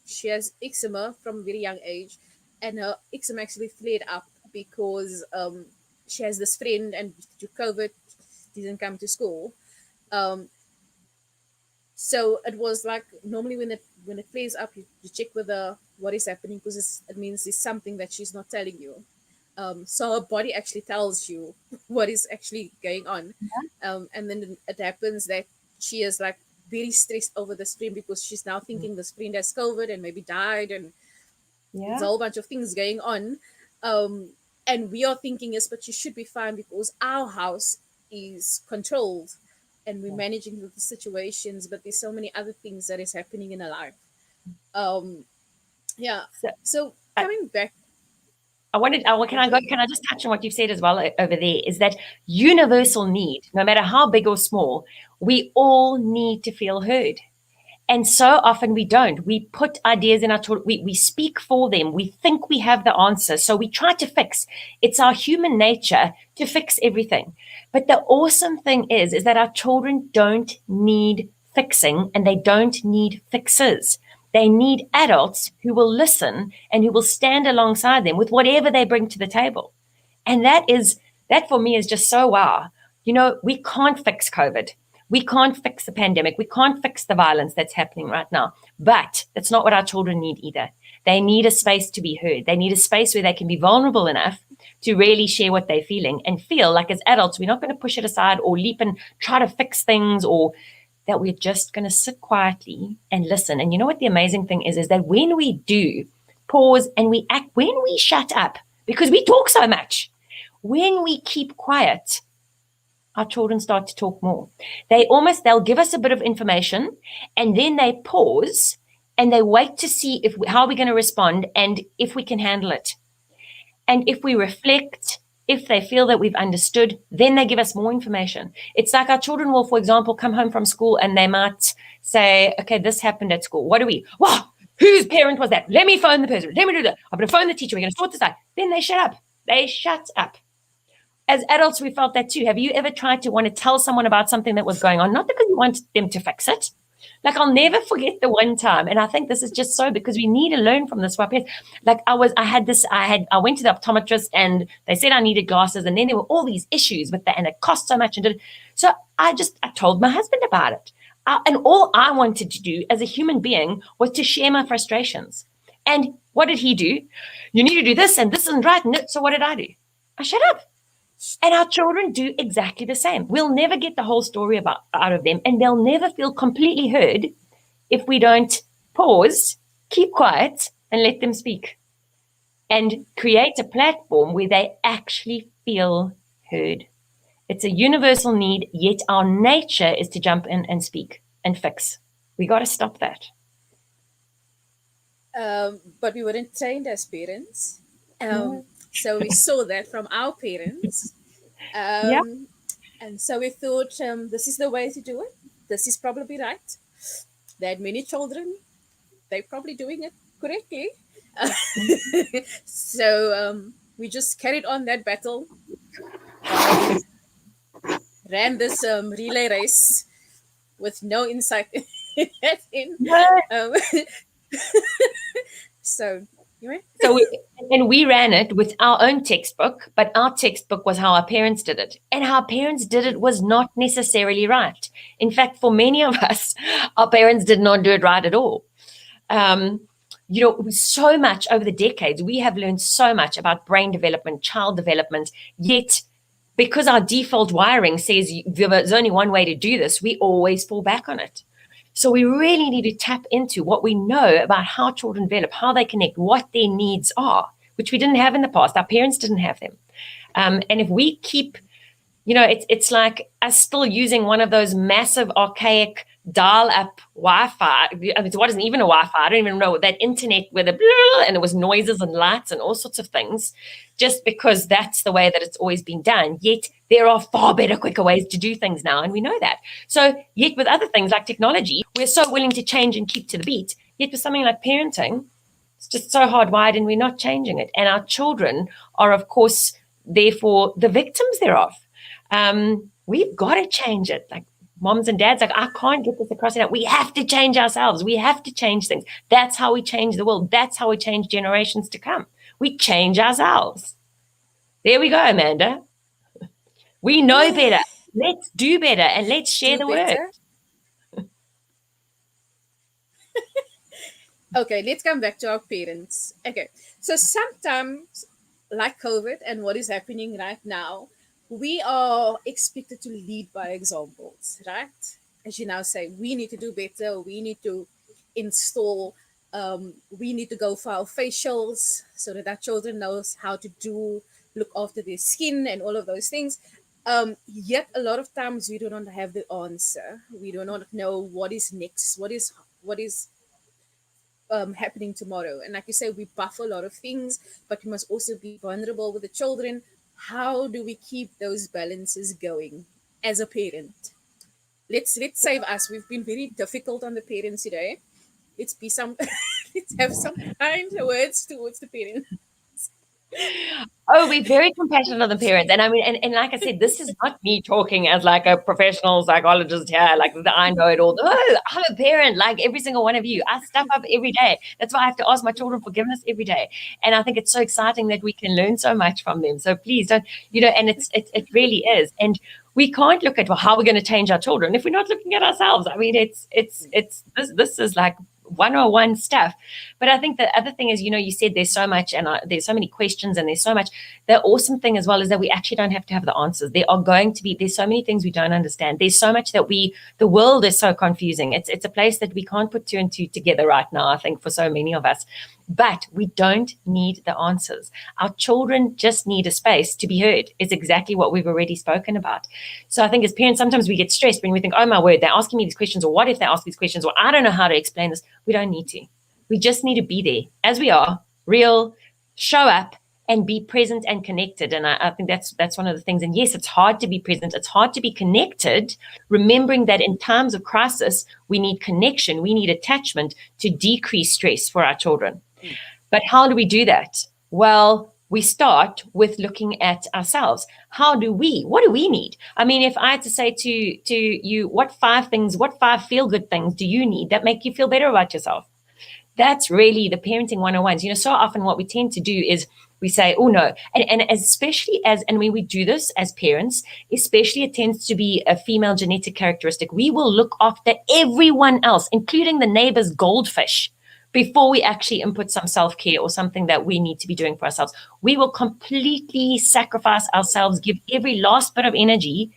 [SPEAKER 1] she has eczema from a very young age, and her eczema actually flared up because she has this friend, and due to COVID didn't come to school. um so it was like normally when it flares up, you check with her what is happening, because it means there's something that she's not telling you. So her body actually tells you what is actually going on. And then it happens that she is like very stressed over this friend because she's now thinking this friend has COVID and maybe died, and it's a
[SPEAKER 2] Yeah.
[SPEAKER 1] whole bunch of things going on. Um, and we are thinking, yes, but you should be fine because our house is controlled and we're
[SPEAKER 2] Yeah.
[SPEAKER 1] managing the situations, but there's so many other things that is happening in our life. Um, yeah.
[SPEAKER 2] So
[SPEAKER 1] So
[SPEAKER 2] I,
[SPEAKER 1] coming back,
[SPEAKER 2] can I go? Can I just touch on what you've said as well over there? Is that universal need, no matter how big or small, we all need to feel heard. And so often we don't. We put ideas in our children, we speak for them, we think we have the answer. So we try to fix. It's our human nature to fix everything. But the awesome thing is that our children don't need fixing and they don't need fixers. They need adults who will listen and who will stand alongside them with whatever they bring to the table. And that for me is just so wow. You know, we can't fix COVID. We can't fix the pandemic. We can't fix the violence that's happening right now. But that's not what our children need either. They need a space to be heard. They need a space where they can be vulnerable enough to really share what they're feeling and feel like as adults, we're not going to push it aside or leap and try to fix things, or that we're just going to sit quietly and listen. And you know what the amazing thing is that when we do pause and we act, when we shut up, because we talk so much, when we keep quiet, our children start to talk more. They'll give us a bit of information and then they pause and they wait to see how we're going to respond and if we can handle it. And if we reflect, if they feel that we've understood, then they give us more information. It's like our children will, for example, come home from school and they might say, okay, this happened at school. What do we? Wow, whose parent was that? Let me phone the person. Let me do that. I'm going to phone the teacher. We're going to sort this out. Then they shut up. They shut up. As adults, we felt that too. Have you ever tried to want to tell someone about something that was going on? Not because you want them to fix it. Like I'll never forget the one time, and I think this is just so because we need to learn from this for our parents. Like I went to the optometrist and they said I needed glasses, and then there were all these issues with that, and it cost so much. So I told my husband about it, and all I wanted to do as a human being was to share my frustrations. And what did he do? You need to do this, and this isn't right. And so what did I do? I shut up. And our children do exactly the same. We'll never get the whole story out of them, and they'll never feel completely heard if we don't pause, keep quiet, and let them speak and create a platform where they actually feel heard. It's a universal need, yet our nature is to jump in and speak and fix. We got to stop that.
[SPEAKER 1] but we weren't trained as parents.
[SPEAKER 2] No.
[SPEAKER 1] So we saw that from our parents.
[SPEAKER 2] Yeah.
[SPEAKER 1] And so we thought, this is the way to do it. This is probably right. They had many children. They're probably doing it correctly. So we just carried on that battle, um, ran this relay race with no insight in.
[SPEAKER 2] No.
[SPEAKER 1] Um, so, anyway.
[SPEAKER 2] We ran it with our own textbook, but our textbook was how our parents did it. And how our parents did it was not necessarily right. In fact, for many of us, our parents did not do it right at all. Um, so much over the decades, we have learned so much about brain development, child development, yet because our default wiring says there's only one way to do this, we always fall back on it. So we really need to tap into what we know about how children develop, how they connect, what their needs are, which we didn't have in the past. Our parents didn't have them. And if we keep, it's like us still using one of those massive archaic dial-up Wi-Fi. I mean, it wasn't even a Wi-Fi. I don't even know that internet where and it was noises and lights and all sorts of things, just because that's the way that it's always been done. Yet there are far better, quicker ways to do things now, and we know that. So yet with other things like technology, we're so willing to change and keep to the beat. Yet with something like parenting, it's just so hardwired and we're not changing it. And our children are, of course, therefore the victims thereof. We've got to change it. Like moms and dads, like, I can't get this across it. We have to change ourselves. We have to change things. That's how we change the world. That's how we change generations to come. We change ourselves. There we go, Amanda. We know better. Let's do better and let's share
[SPEAKER 1] Do
[SPEAKER 2] the word.
[SPEAKER 1] better. Okay, let's come back to our parents. Okay, so sometimes, like COVID and what is happening right now, we are expected to lead by examples, right? as you now say, we need to do better. We need to install. We need to go for our facials so that our children knows how to do look after their skin and all of those things. Yet a lot of times we do not have the answer. We do not know what is next. What is happening tomorrow. And like you say, we buffer a lot of things, but we must also be vulnerable with the children. How do we keep those balances going as a parent? Let's save us. We've been very difficult on the parents today. Let's be some. Let's have some kind words towards the parents.
[SPEAKER 2] Oh, we're very compassionate on the parents. And I mean, and like I said, this is not me talking as like a professional psychologist here, like I know it all. No, I'm a parent, like every single one of you. I stuff up every day. That's why I have to ask my children forgiveness every day. And I think it's so exciting that we can learn so much from them. So please don't, and it really is. And we can't look at, well, how we're going to change our children if we're not looking at ourselves. I mean, it's this is like 101 stuff. But I think the other thing is, you said there's so much and there's so many questions and there's so much. The awesome thing as well is that we actually don't have to have the answers. There's so many things we don't understand. There's so much that the world is so confusing. It's a place that we can't put two and two together right now, I think, for so many of us. But we don't need the answers. Our children just need a space to be heard. It's exactly what we've already spoken about. So I think as parents, sometimes we get stressed when we think, oh my word, they're asking me these questions, or what if they ask these questions, or I don't know how to explain this. We don't need to. We just need to be there as we are, real, show up, and be present and connected. And I think that's one of the things. And yes, it's hard to be present. It's hard to be connected, remembering that in times of crisis, we need connection, we need attachment to decrease stress for our children. But how do we do that? Well, we start with looking at ourselves. What do we need? I mean, if I had to say to you, what five feel-good things do you need that make you feel better about yourself? That's really the parenting 101s. So often what we tend to do is we say, oh no. And especially and when we do this as parents, especially it tends to be a female genetic characteristic. We will look after everyone else, including the neighbor's goldfish, before we actually input some self-care or something that we need to be doing for ourselves. We will completely sacrifice ourselves, give every last bit of energy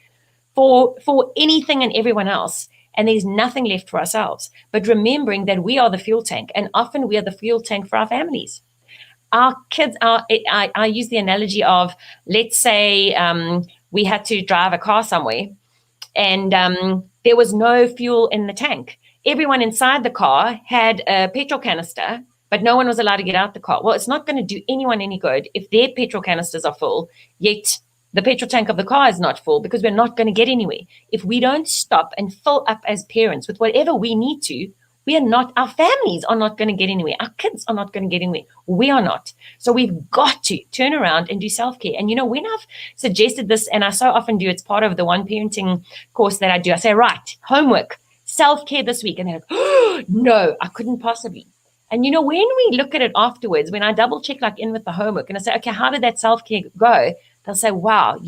[SPEAKER 2] for anything and everyone else. And there's nothing left for ourselves. But remembering that we are the fuel tank, and often we are the fuel tank for our families. Our kids I use the analogy of, let's say we had to drive a car somewhere and there was no fuel in the tank. Everyone inside the car had a petrol canister, but no one was allowed to get out the car. Well, it's not going to do anyone any good if their petrol canisters are full, yet the petrol tank of the car is not full, because we're not going to get anywhere. If we don't stop and fill up as parents with whatever we need to, our families are not going to get anywhere. Our kids are not going to get anywhere. We are not. So we've got to turn around and do self-care. And when I've suggested this, and I so often do, it's part of the one parenting course that I do. I say, right, homework, self-care this week. And they're like, oh, no, I couldn't possibly. And when we look at it afterwards, when I double check like in with the homework and I say, okay, how did that self-care go? They'll say, wow,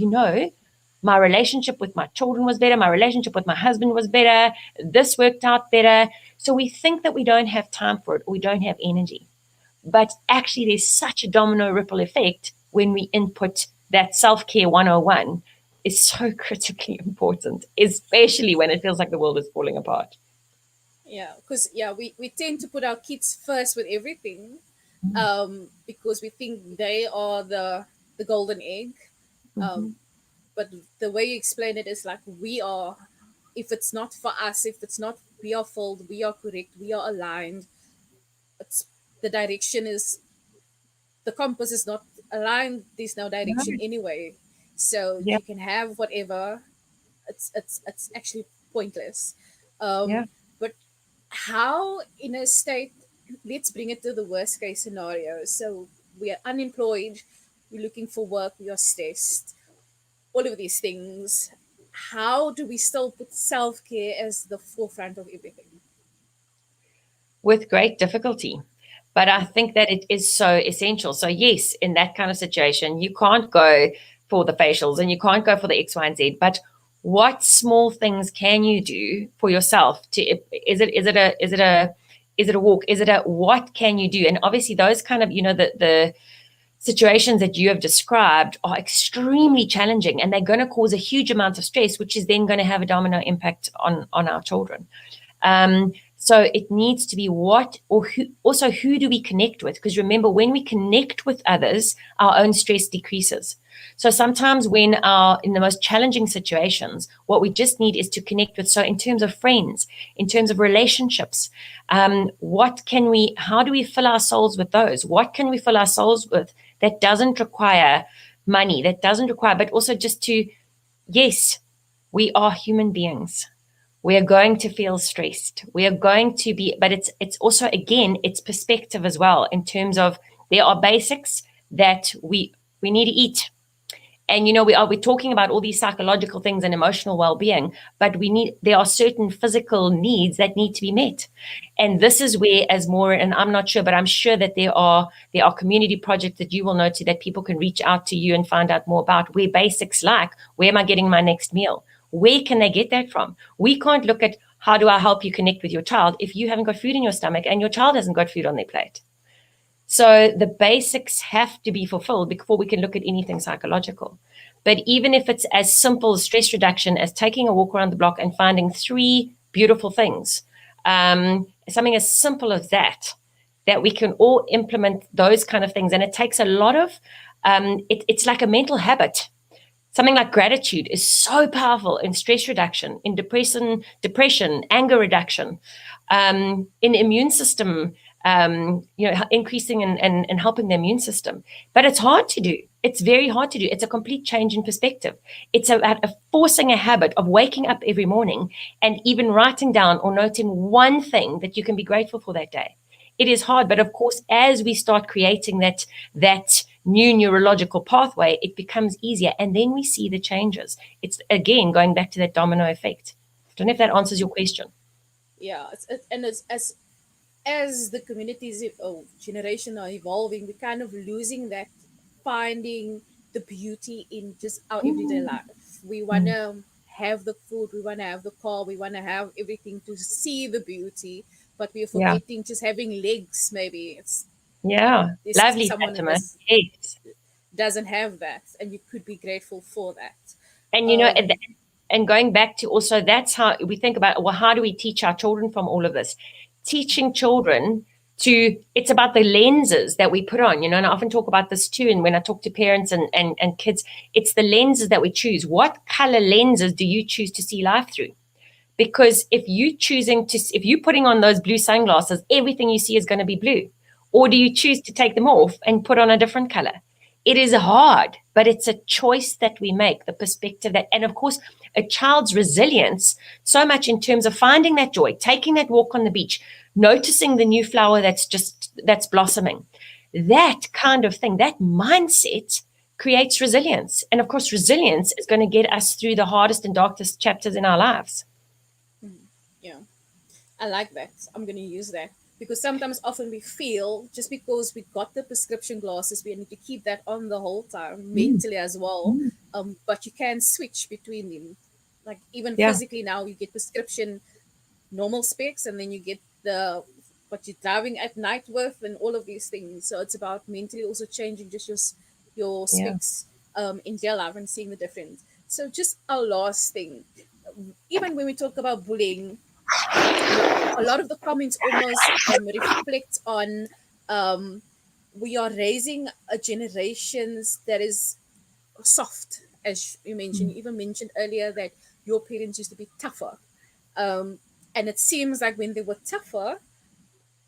[SPEAKER 2] my relationship with my children was better. My relationship with my husband was better. This worked out better. So we think that we don't have time for it, or we don't have energy. But actually, there's such a domino ripple effect when we input that self-care 101 is so critically important, especially when it feels like the world is falling apart.
[SPEAKER 1] Yeah, because we tend to put our kids first with everything, because we think they are the golden egg.
[SPEAKER 2] Mm-hmm.
[SPEAKER 1] But the way you explain it is like we are. If it's not for us, if it's not we are filled, we are correct, we are aligned. It's the direction is the compass is not aligned. There's no direction anyway. So
[SPEAKER 2] Yeah,
[SPEAKER 1] you can have whatever. It's actually pointless.
[SPEAKER 2] yeah.
[SPEAKER 1] But how in a state? Let's bring it to the worst case scenario. So we are unemployed. We're looking for work. We are stressed. All of these things. How do we still put self care as the forefront of everything?
[SPEAKER 2] With great difficulty. But I think that it is so essential. So yes, in that kind of situation, you can't go for the facials and you can't go for the X, Y, and Z. But what small things can you do for yourself? Is it a walk? Is it a what can you do? And obviously those kind of, the situations that you have described are extremely challenging, and they're going to cause a huge amount of stress, which is then going to have a domino impact on our children. So it needs to be what or who, also who do we connect with? Because remember, when we connect with others, our own stress decreases. So sometimes when in the most challenging situations, what we just need is to connect with. So in terms of friends, in terms of relationships, how do we fill our souls with those? What can we fill our souls with that doesn't require money, that doesn't require, but also just to, yes, we are human beings. We are going to feel stressed. We are going to be, but it's also, again, it's perspective as well, in terms of there are basics that we need to eat. And we're talking about all these psychological things and emotional well-being, but there are certain physical needs that need to be met. And this is where, as more, and I'm not sure, but I'm sure that there are community projects that you will know to, that people can reach out to you and find out more about, where basics like, where am I getting my next meal? Where can they get that from? We can't look at how do I help you connect with your child if you haven't got food in your stomach and your child hasn't got food on their plate. So the basics have to be fulfilled before we can look at anything psychological. But even if it's as simple as stress reduction as taking a walk around the block and finding 3 beautiful things, something as simple as that we can all implement those kind of things. And it takes a lot of, it's like a mental habit. Something like gratitude is so powerful in stress reduction, in depression, anger reduction, in immune system, increasing and helping the immune system. But it's hard to do. It's very hard to do. It's a complete change in perspective. It's about forcing a habit of waking up every morning and even writing down or noting one thing that you can be grateful for that day. It is hard, but of course, as we start creating that new neurological pathway, it becomes easier, and then we see the changes. It's, again, going back to that domino effect. I don't know if that answers your question.
[SPEAKER 1] Yeah, and it's as the communities generation are evolving, we're kind of losing that, finding the beauty in just our everyday
[SPEAKER 2] Mm.
[SPEAKER 1] life. We want to have the food, we want to have the car, we want to have everything to see the beauty, but we're
[SPEAKER 2] Yeah,
[SPEAKER 1] forgetting just having legs. Maybe it's
[SPEAKER 2] yeah.
[SPEAKER 1] there's
[SPEAKER 2] Lovely,
[SPEAKER 1] someone that
[SPEAKER 2] Fatima. Yes.
[SPEAKER 1] doesn't have that, and you could be grateful for that.
[SPEAKER 2] And
[SPEAKER 1] um
[SPEAKER 2] and going back to also, that's how we think about, well, how do we teach our children from all of this? Teaching children it's about the lenses that we put on, and I often talk about this too. And when I talk to parents and kids, it's the lenses that we choose. What color lenses do you choose to see life through? Because if you're putting on those blue sunglasses, everything you see is going to be blue. Or do you choose to take them off and put on a different color? It is hard, but it's a choice that we make, the perspective that, and of course, a child's resilience, so much in terms of finding that joy, taking that walk on the beach, noticing the new flower that's blossoming. That kind of thing, that mindset creates resilience. And of course, resilience is going to get us through the hardest and darkest chapters in our lives.
[SPEAKER 1] yeah, I like that. I'm going to use that, because sometimes often we feel just because we got the prescription glasses, we need to keep that on the whole time, mentally as well. But you can switch between them. Like even
[SPEAKER 2] Yeah.
[SPEAKER 1] physically now, you get prescription normal specs, and then you get the what you're driving at night with, and all of these things. So it's about mentally also changing just your
[SPEAKER 2] Yeah.
[SPEAKER 1] specs in real life and seeing the difference. So just a last thing, even when we talk about bullying, a lot of the comments almost reflect on um, we are raising a generations that is soft, as you mentioned. You even mentioned earlier that your parents used to be tougher, um, and it seems like when they were tougher,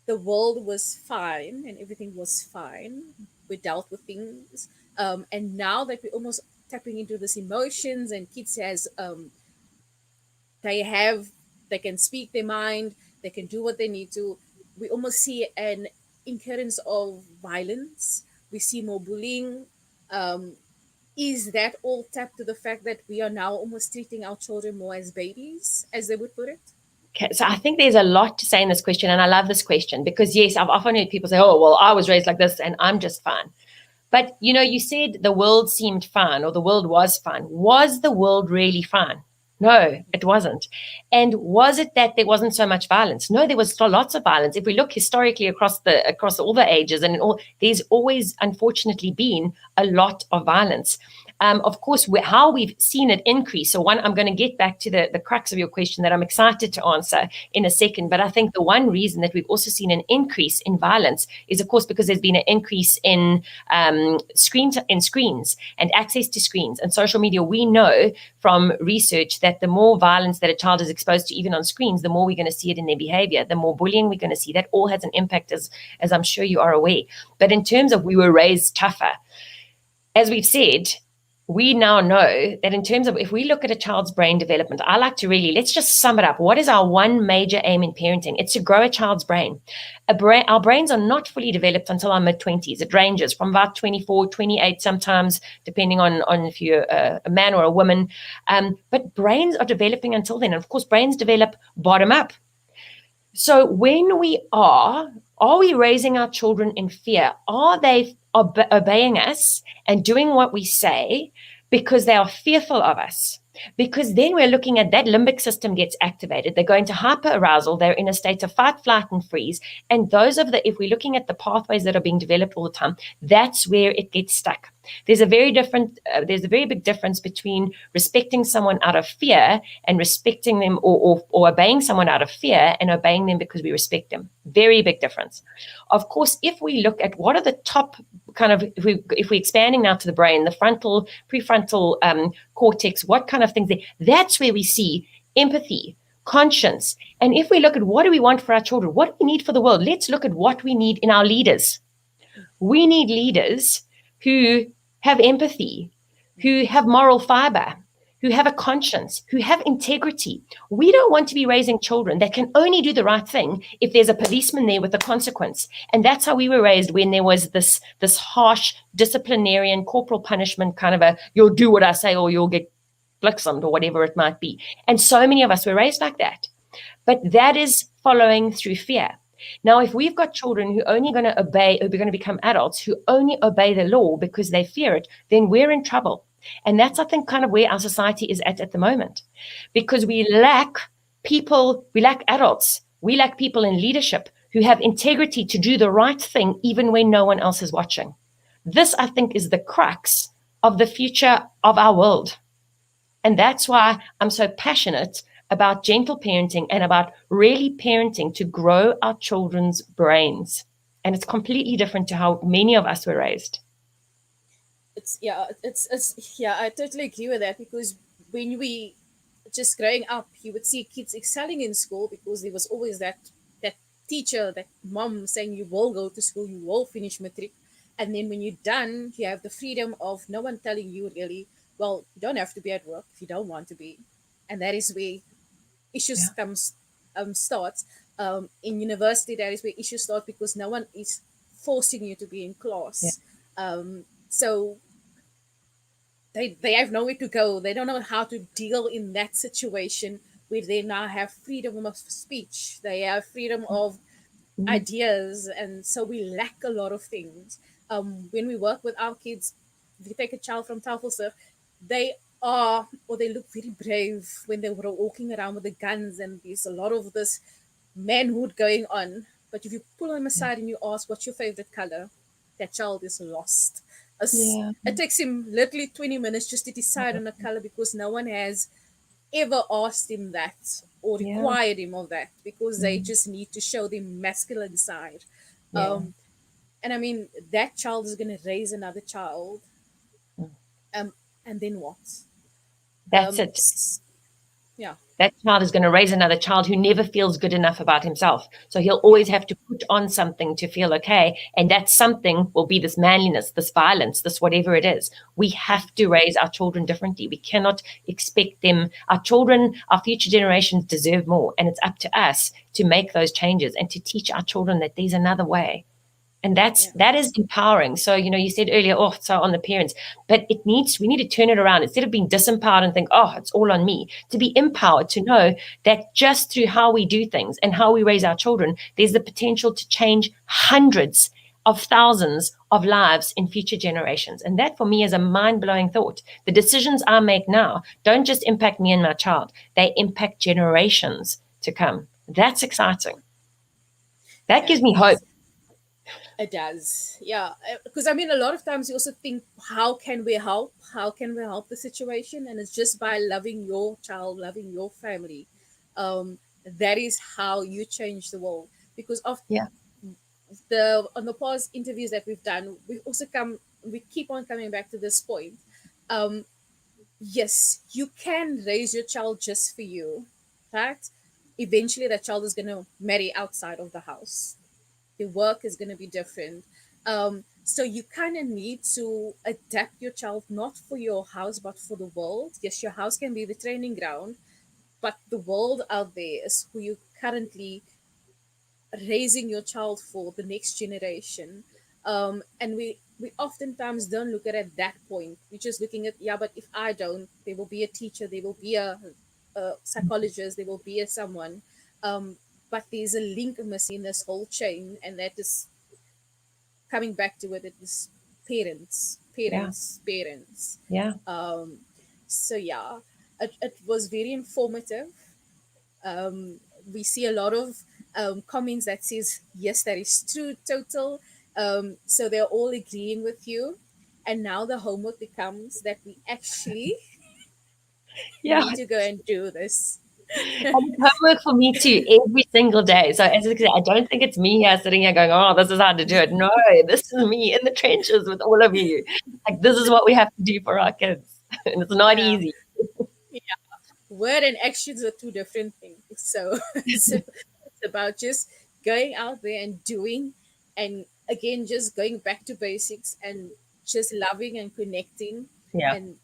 [SPEAKER 1] the world was fine and everything was fine. We dealt with things, and now that we're almost tapping into this emotions, and kids has they have they can speak their mind, they can do what they need to, we almost see an incurrence of violence, we see more bullying. um, is that all tapped to the fact that we are now almost treating our children more as babies, as they would put it?
[SPEAKER 2] Okay, so I think there's a lot to say in this question, and I love this question because, yes, I've often heard people say, "Oh, well, I was raised like this, and I'm just fine." But you said the world seemed fine, or the world was fine. Was the world really fine? No, it wasn't. And was it that there wasn't so much violence? No, there was still lots of violence. If we look historically across all the ages and in all, there's always unfortunately been a lot of violence. Of course, how we've seen it increase. So one, I'm going to get back to the crux of your question that I'm excited to answer in a second. But I think the one reason that we've also seen an increase in violence is, of course, because there's been an increase in screens and access to screens and social media. We know from research that the more violence that a child is exposed to, even on screens, the more we're going to see it in their behavior, the more bullying we're going to see. That all has an impact, as I'm sure you are aware. But in terms of we were raised tougher, as we've said, we now know that in terms of if we look at a child's brain development, I like to really, let's just sum it up. What is our one major aim in parenting? It's to grow a child's brain. Our brains are not fully developed until our mid-20s. It ranges from about 24, 28 sometimes, depending on if you're a man or a woman. But brains are developing until then. And of course, brains develop bottom up. So when are we raising our children in fear? Are they obeying us and doing what we say because they are fearful of us? Because then we're looking at that limbic system gets activated. They're going to hyperarousal. They're in a state of fight, flight, and freeze. And if we're looking at the pathways that are being developed all the time, that's where it gets stuck. There's a very big difference between respecting someone out of fear and respecting them or obeying someone out of fear and obeying them because we respect them. Very big difference. Of course, if we look at what are the top kind of, if we're expanding now to the brain, the prefrontal cortex, what kind of things there, that's where we see empathy, conscience. And if we look at what do we want for our children, what do we need for the world, let's look at what we need in our leaders. We need leaders who have empathy, who have moral fiber, who have a conscience, who have integrity. We don't want to be raising children that can only do the right thing if there's a policeman there with a consequence. And that's how we were raised when there was this harsh disciplinarian corporal punishment kind of a, you'll do what I say or you'll get blixened or whatever it might be. And so many of us were raised like that. But that is following through fear. Now, if we've got children who are only going to obey, or we're going to become adults who only obey the law because they fear it, then we're in trouble. And that's, I think, kind of where our society is at the moment. Because we lack adults, we lack people in leadership who have integrity to do the right thing even when no one else is watching. This, I think, is the crux of the future of our world. And that's why I'm so passionate about gentle parenting and about really parenting to grow our children's brains. And it's completely different to how many of us were raised.
[SPEAKER 1] I totally agree with that, because when we just growing up, you would see kids excelling in school because there was always that teacher, that mom saying you will go to school, you will finish matric, and then when you're done, you have the freedom of no one telling you really, well, you don't have to be at work if you don't want to be, and that is where issues starts. In university, that is where issues start, because no one is forcing you to be in class. So they have nowhere to go. They don't know how to deal in that situation where they now have freedom of speech. They have freedom of ideas, and so we lack a lot of things. When we work with our kids, if you take a child from Tafelsurf, they look very brave when they were walking around with the guns, and there's a lot of this manhood going on. But if you pull them aside and you ask, what's your favorite color, that child is lost. It takes him literally 20 minutes just to decide on a color, because no one has ever asked him that or required him of that, because they just need to show the masculine side. And I mean, that child is going to raise another child. And then what?
[SPEAKER 2] That's it.
[SPEAKER 1] Yeah.
[SPEAKER 2] That child is going to raise another child who never feels good enough about himself. So he'll always have to put on something to feel okay. And that something will be this manliness, this violence, this whatever it is. We have to raise our children differently. We cannot expect them. Our children, our future generations deserve more. And it's up to us to make those changes and to teach our children that there's another way. And that is empowering. So, you said earlier, so on the parents, but we need to turn it around. Instead of being disempowered and think, it's all on me, to be empowered, to know that just through how we do things and how we raise our children, there's the potential to change hundreds of thousands of lives in future generations. And that for me is a mind blowing thought. The decisions I make now don't just impact me and my child, they impact generations to come. That's exciting. That gives
[SPEAKER 1] That
[SPEAKER 2] me hope.
[SPEAKER 1] is, it does. Yeah. Because I mean, a lot of times you also think, how can we help? How can we help the situation? And it's just by loving your child, loving your family. That is how you change the world. Because of
[SPEAKER 2] Yeah.
[SPEAKER 1] the on the past interviews that we've done, we keep on coming back to this point. Um, yes, you can raise your child just for you. Fact, eventually that child is gonna marry outside of the house. The work is gonna be different. So you kind of need to adapt your child not for your house but for the world. Yes, your house can be the training ground, but the world out there is who you currently raising your child for the next generation. And we oftentimes don't look at it at that point. We're just looking at, yeah, but if I don't, there will be a teacher, there will be a psychologist, there will be a someone. But there's a link missing in this whole chain, and that is coming back to it is parents,
[SPEAKER 2] Yeah.
[SPEAKER 1] parents, parents.
[SPEAKER 2] Yeah.
[SPEAKER 1] um, so yeah, it was very informative. um, we see a lot of comments that says yes, that is true, total. So they're all agreeing with you, and now the homework becomes that we actually
[SPEAKER 2] Yeah.
[SPEAKER 1] need to go and do this.
[SPEAKER 2] And it's homework for me too, every single day. So as I said, I don't think it's me here sitting here going, oh, this is how to do it. No, this is me in the trenches with all of you. Like, this is what we have to do for our kids. And it's not
[SPEAKER 1] Yeah,
[SPEAKER 2] easy.
[SPEAKER 1] yeah. Word and actions are two different things. So it's about just going out there and doing, and again, just going back to basics and just loving and connecting,
[SPEAKER 2] Yeah.
[SPEAKER 1] and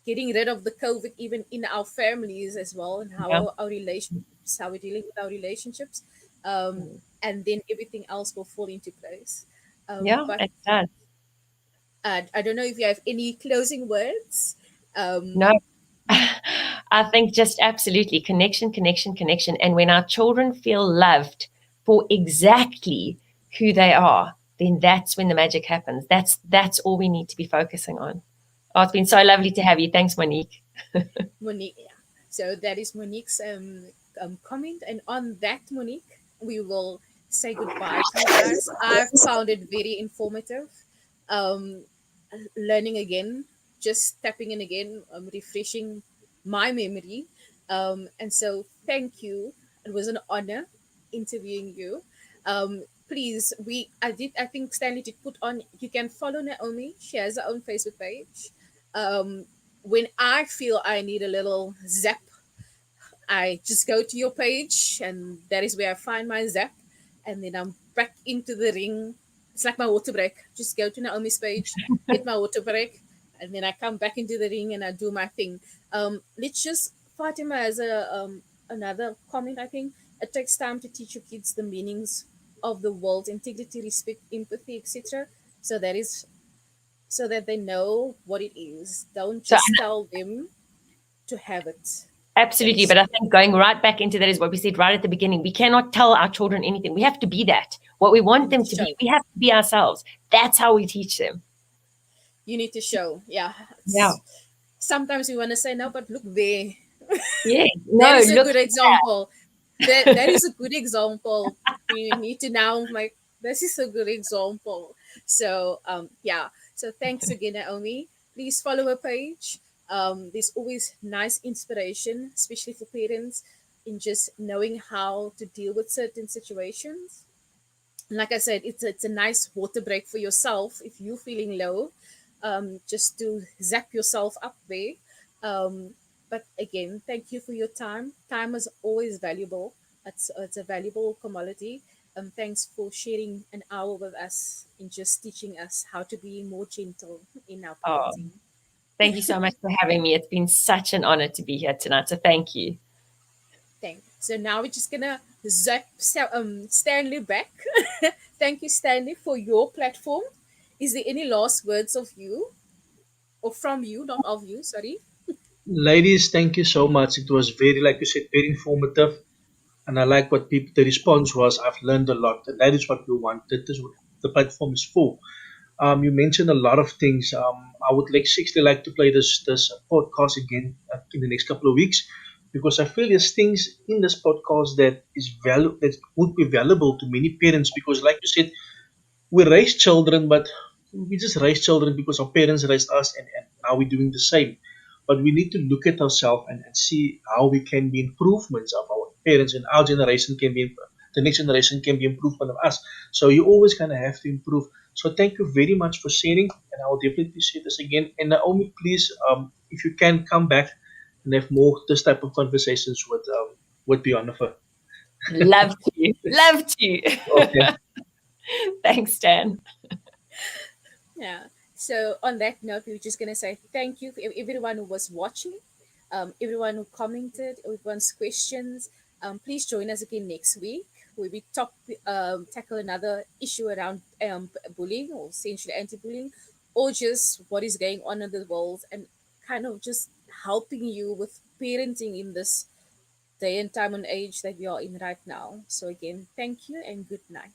[SPEAKER 1] getting rid of the COVID even in our families as well, and how
[SPEAKER 2] Yeah.
[SPEAKER 1] our relationships, how we're dealing with our relationships, and then everything else will fall into place.
[SPEAKER 2] Yeah,
[SPEAKER 1] But
[SPEAKER 2] it does.
[SPEAKER 1] I don't know if you have any closing words.
[SPEAKER 2] No, I think just absolutely connection, connection, connection. And when our children feel loved for exactly who they are, then that's when the magic happens. That's all we need to be focusing on. Oh, it's been so lovely to have you. Thanks, Monique.
[SPEAKER 1] Monique, yeah. So that is Monique's comment, and on that, Monique, we will say goodbye to you guys. I found it very informative. Um, Learning again, just tapping in again, refreshing my memory. And so, thank you. It was an honor interviewing you. Please, I think Stanley did put on. You can follow Naomi. She has her own Facebook page. Um, when I feel I need a little zap, I just go to your page, and that is where I find my zap, and then I'm back into the ring. It's like my water break. Just go to Naomi's page, get my water break, and then I come back into the ring and I do my thing. Let's just Fatima has a another comment. I think it takes time to teach your kids the meanings of the world: integrity, respect, empathy, etc. So that is so that they know what it is. Don't
[SPEAKER 2] So
[SPEAKER 1] just tell them to have it. That
[SPEAKER 2] absolutely,
[SPEAKER 1] is
[SPEAKER 2] but I think going right back into that is what we said right at the beginning. We cannot tell our children anything. We have to be that. What we
[SPEAKER 1] you
[SPEAKER 2] want
[SPEAKER 1] need
[SPEAKER 2] them
[SPEAKER 1] to
[SPEAKER 2] to be,
[SPEAKER 1] show.
[SPEAKER 2] we have to be ourselves. That's how we teach them.
[SPEAKER 1] You need to show. Yeah.
[SPEAKER 2] Yeah.
[SPEAKER 1] Sometimes we want to say no, but look there.
[SPEAKER 2] Yeah.
[SPEAKER 1] That
[SPEAKER 2] No,
[SPEAKER 1] is a
[SPEAKER 2] look.
[SPEAKER 1] good example. That is a good example. We need to now like this is a good example. So yeah. So thanks again, Naomi. Please follow her page. There's always nice inspiration, especially for parents, in just knowing how to deal with certain situations. Like I said, it's a nice water break for yourself if you're feeling low, just to zap yourself up there. But again, thank you for your time. Time is always valuable. It's a valuable commodity. Thanks for sharing an hour with us and just teaching us how to be more gentle in our
[SPEAKER 2] Oh,
[SPEAKER 1] parenting.
[SPEAKER 2] thank you so much for having me. It's been such an honor to be here tonight. So thank you.
[SPEAKER 1] Thank. So now we're just gonna zap Stanley back. Thank you, Stanley, for your platform. Is there any last words of you or from you, not of you? Sorry.
[SPEAKER 3] Ladies, thank you so much. It was very, like you said, very informative. And I like what people, the response was, I've learned a lot. And that is what we wanted as well. the platform is for. You mentioned a lot of things. I would actually like to play this podcast again in the next couple of weeks because I feel there's things in this podcast that would be valuable to many parents because, like you said, we raise children, but we just raise children because our parents raised us, and now we're doing the same. But we need to look at ourselves and see how we can be improvements of our parents, and our generation can be the next generation can be improvement of us. So you always kind of have to improve. So thank you very much for sharing, and I will definitely say this again. And Naomi, please, if you can come back and have more this type of conversations with Beyond of her.
[SPEAKER 2] Love to. Love to.
[SPEAKER 3] Okay.
[SPEAKER 2] Thanks, Dan.
[SPEAKER 1] Yeah. So on that note, we are just gonna say thank you for everyone who was watching, everyone who commented, everyone's questions. Please join us again next week where we tackle another issue around bullying or essentially anti-bullying, or just what is going on in the world and kind of just helping you with parenting in this day and time and age that we are in right now. So again, thank you and good night.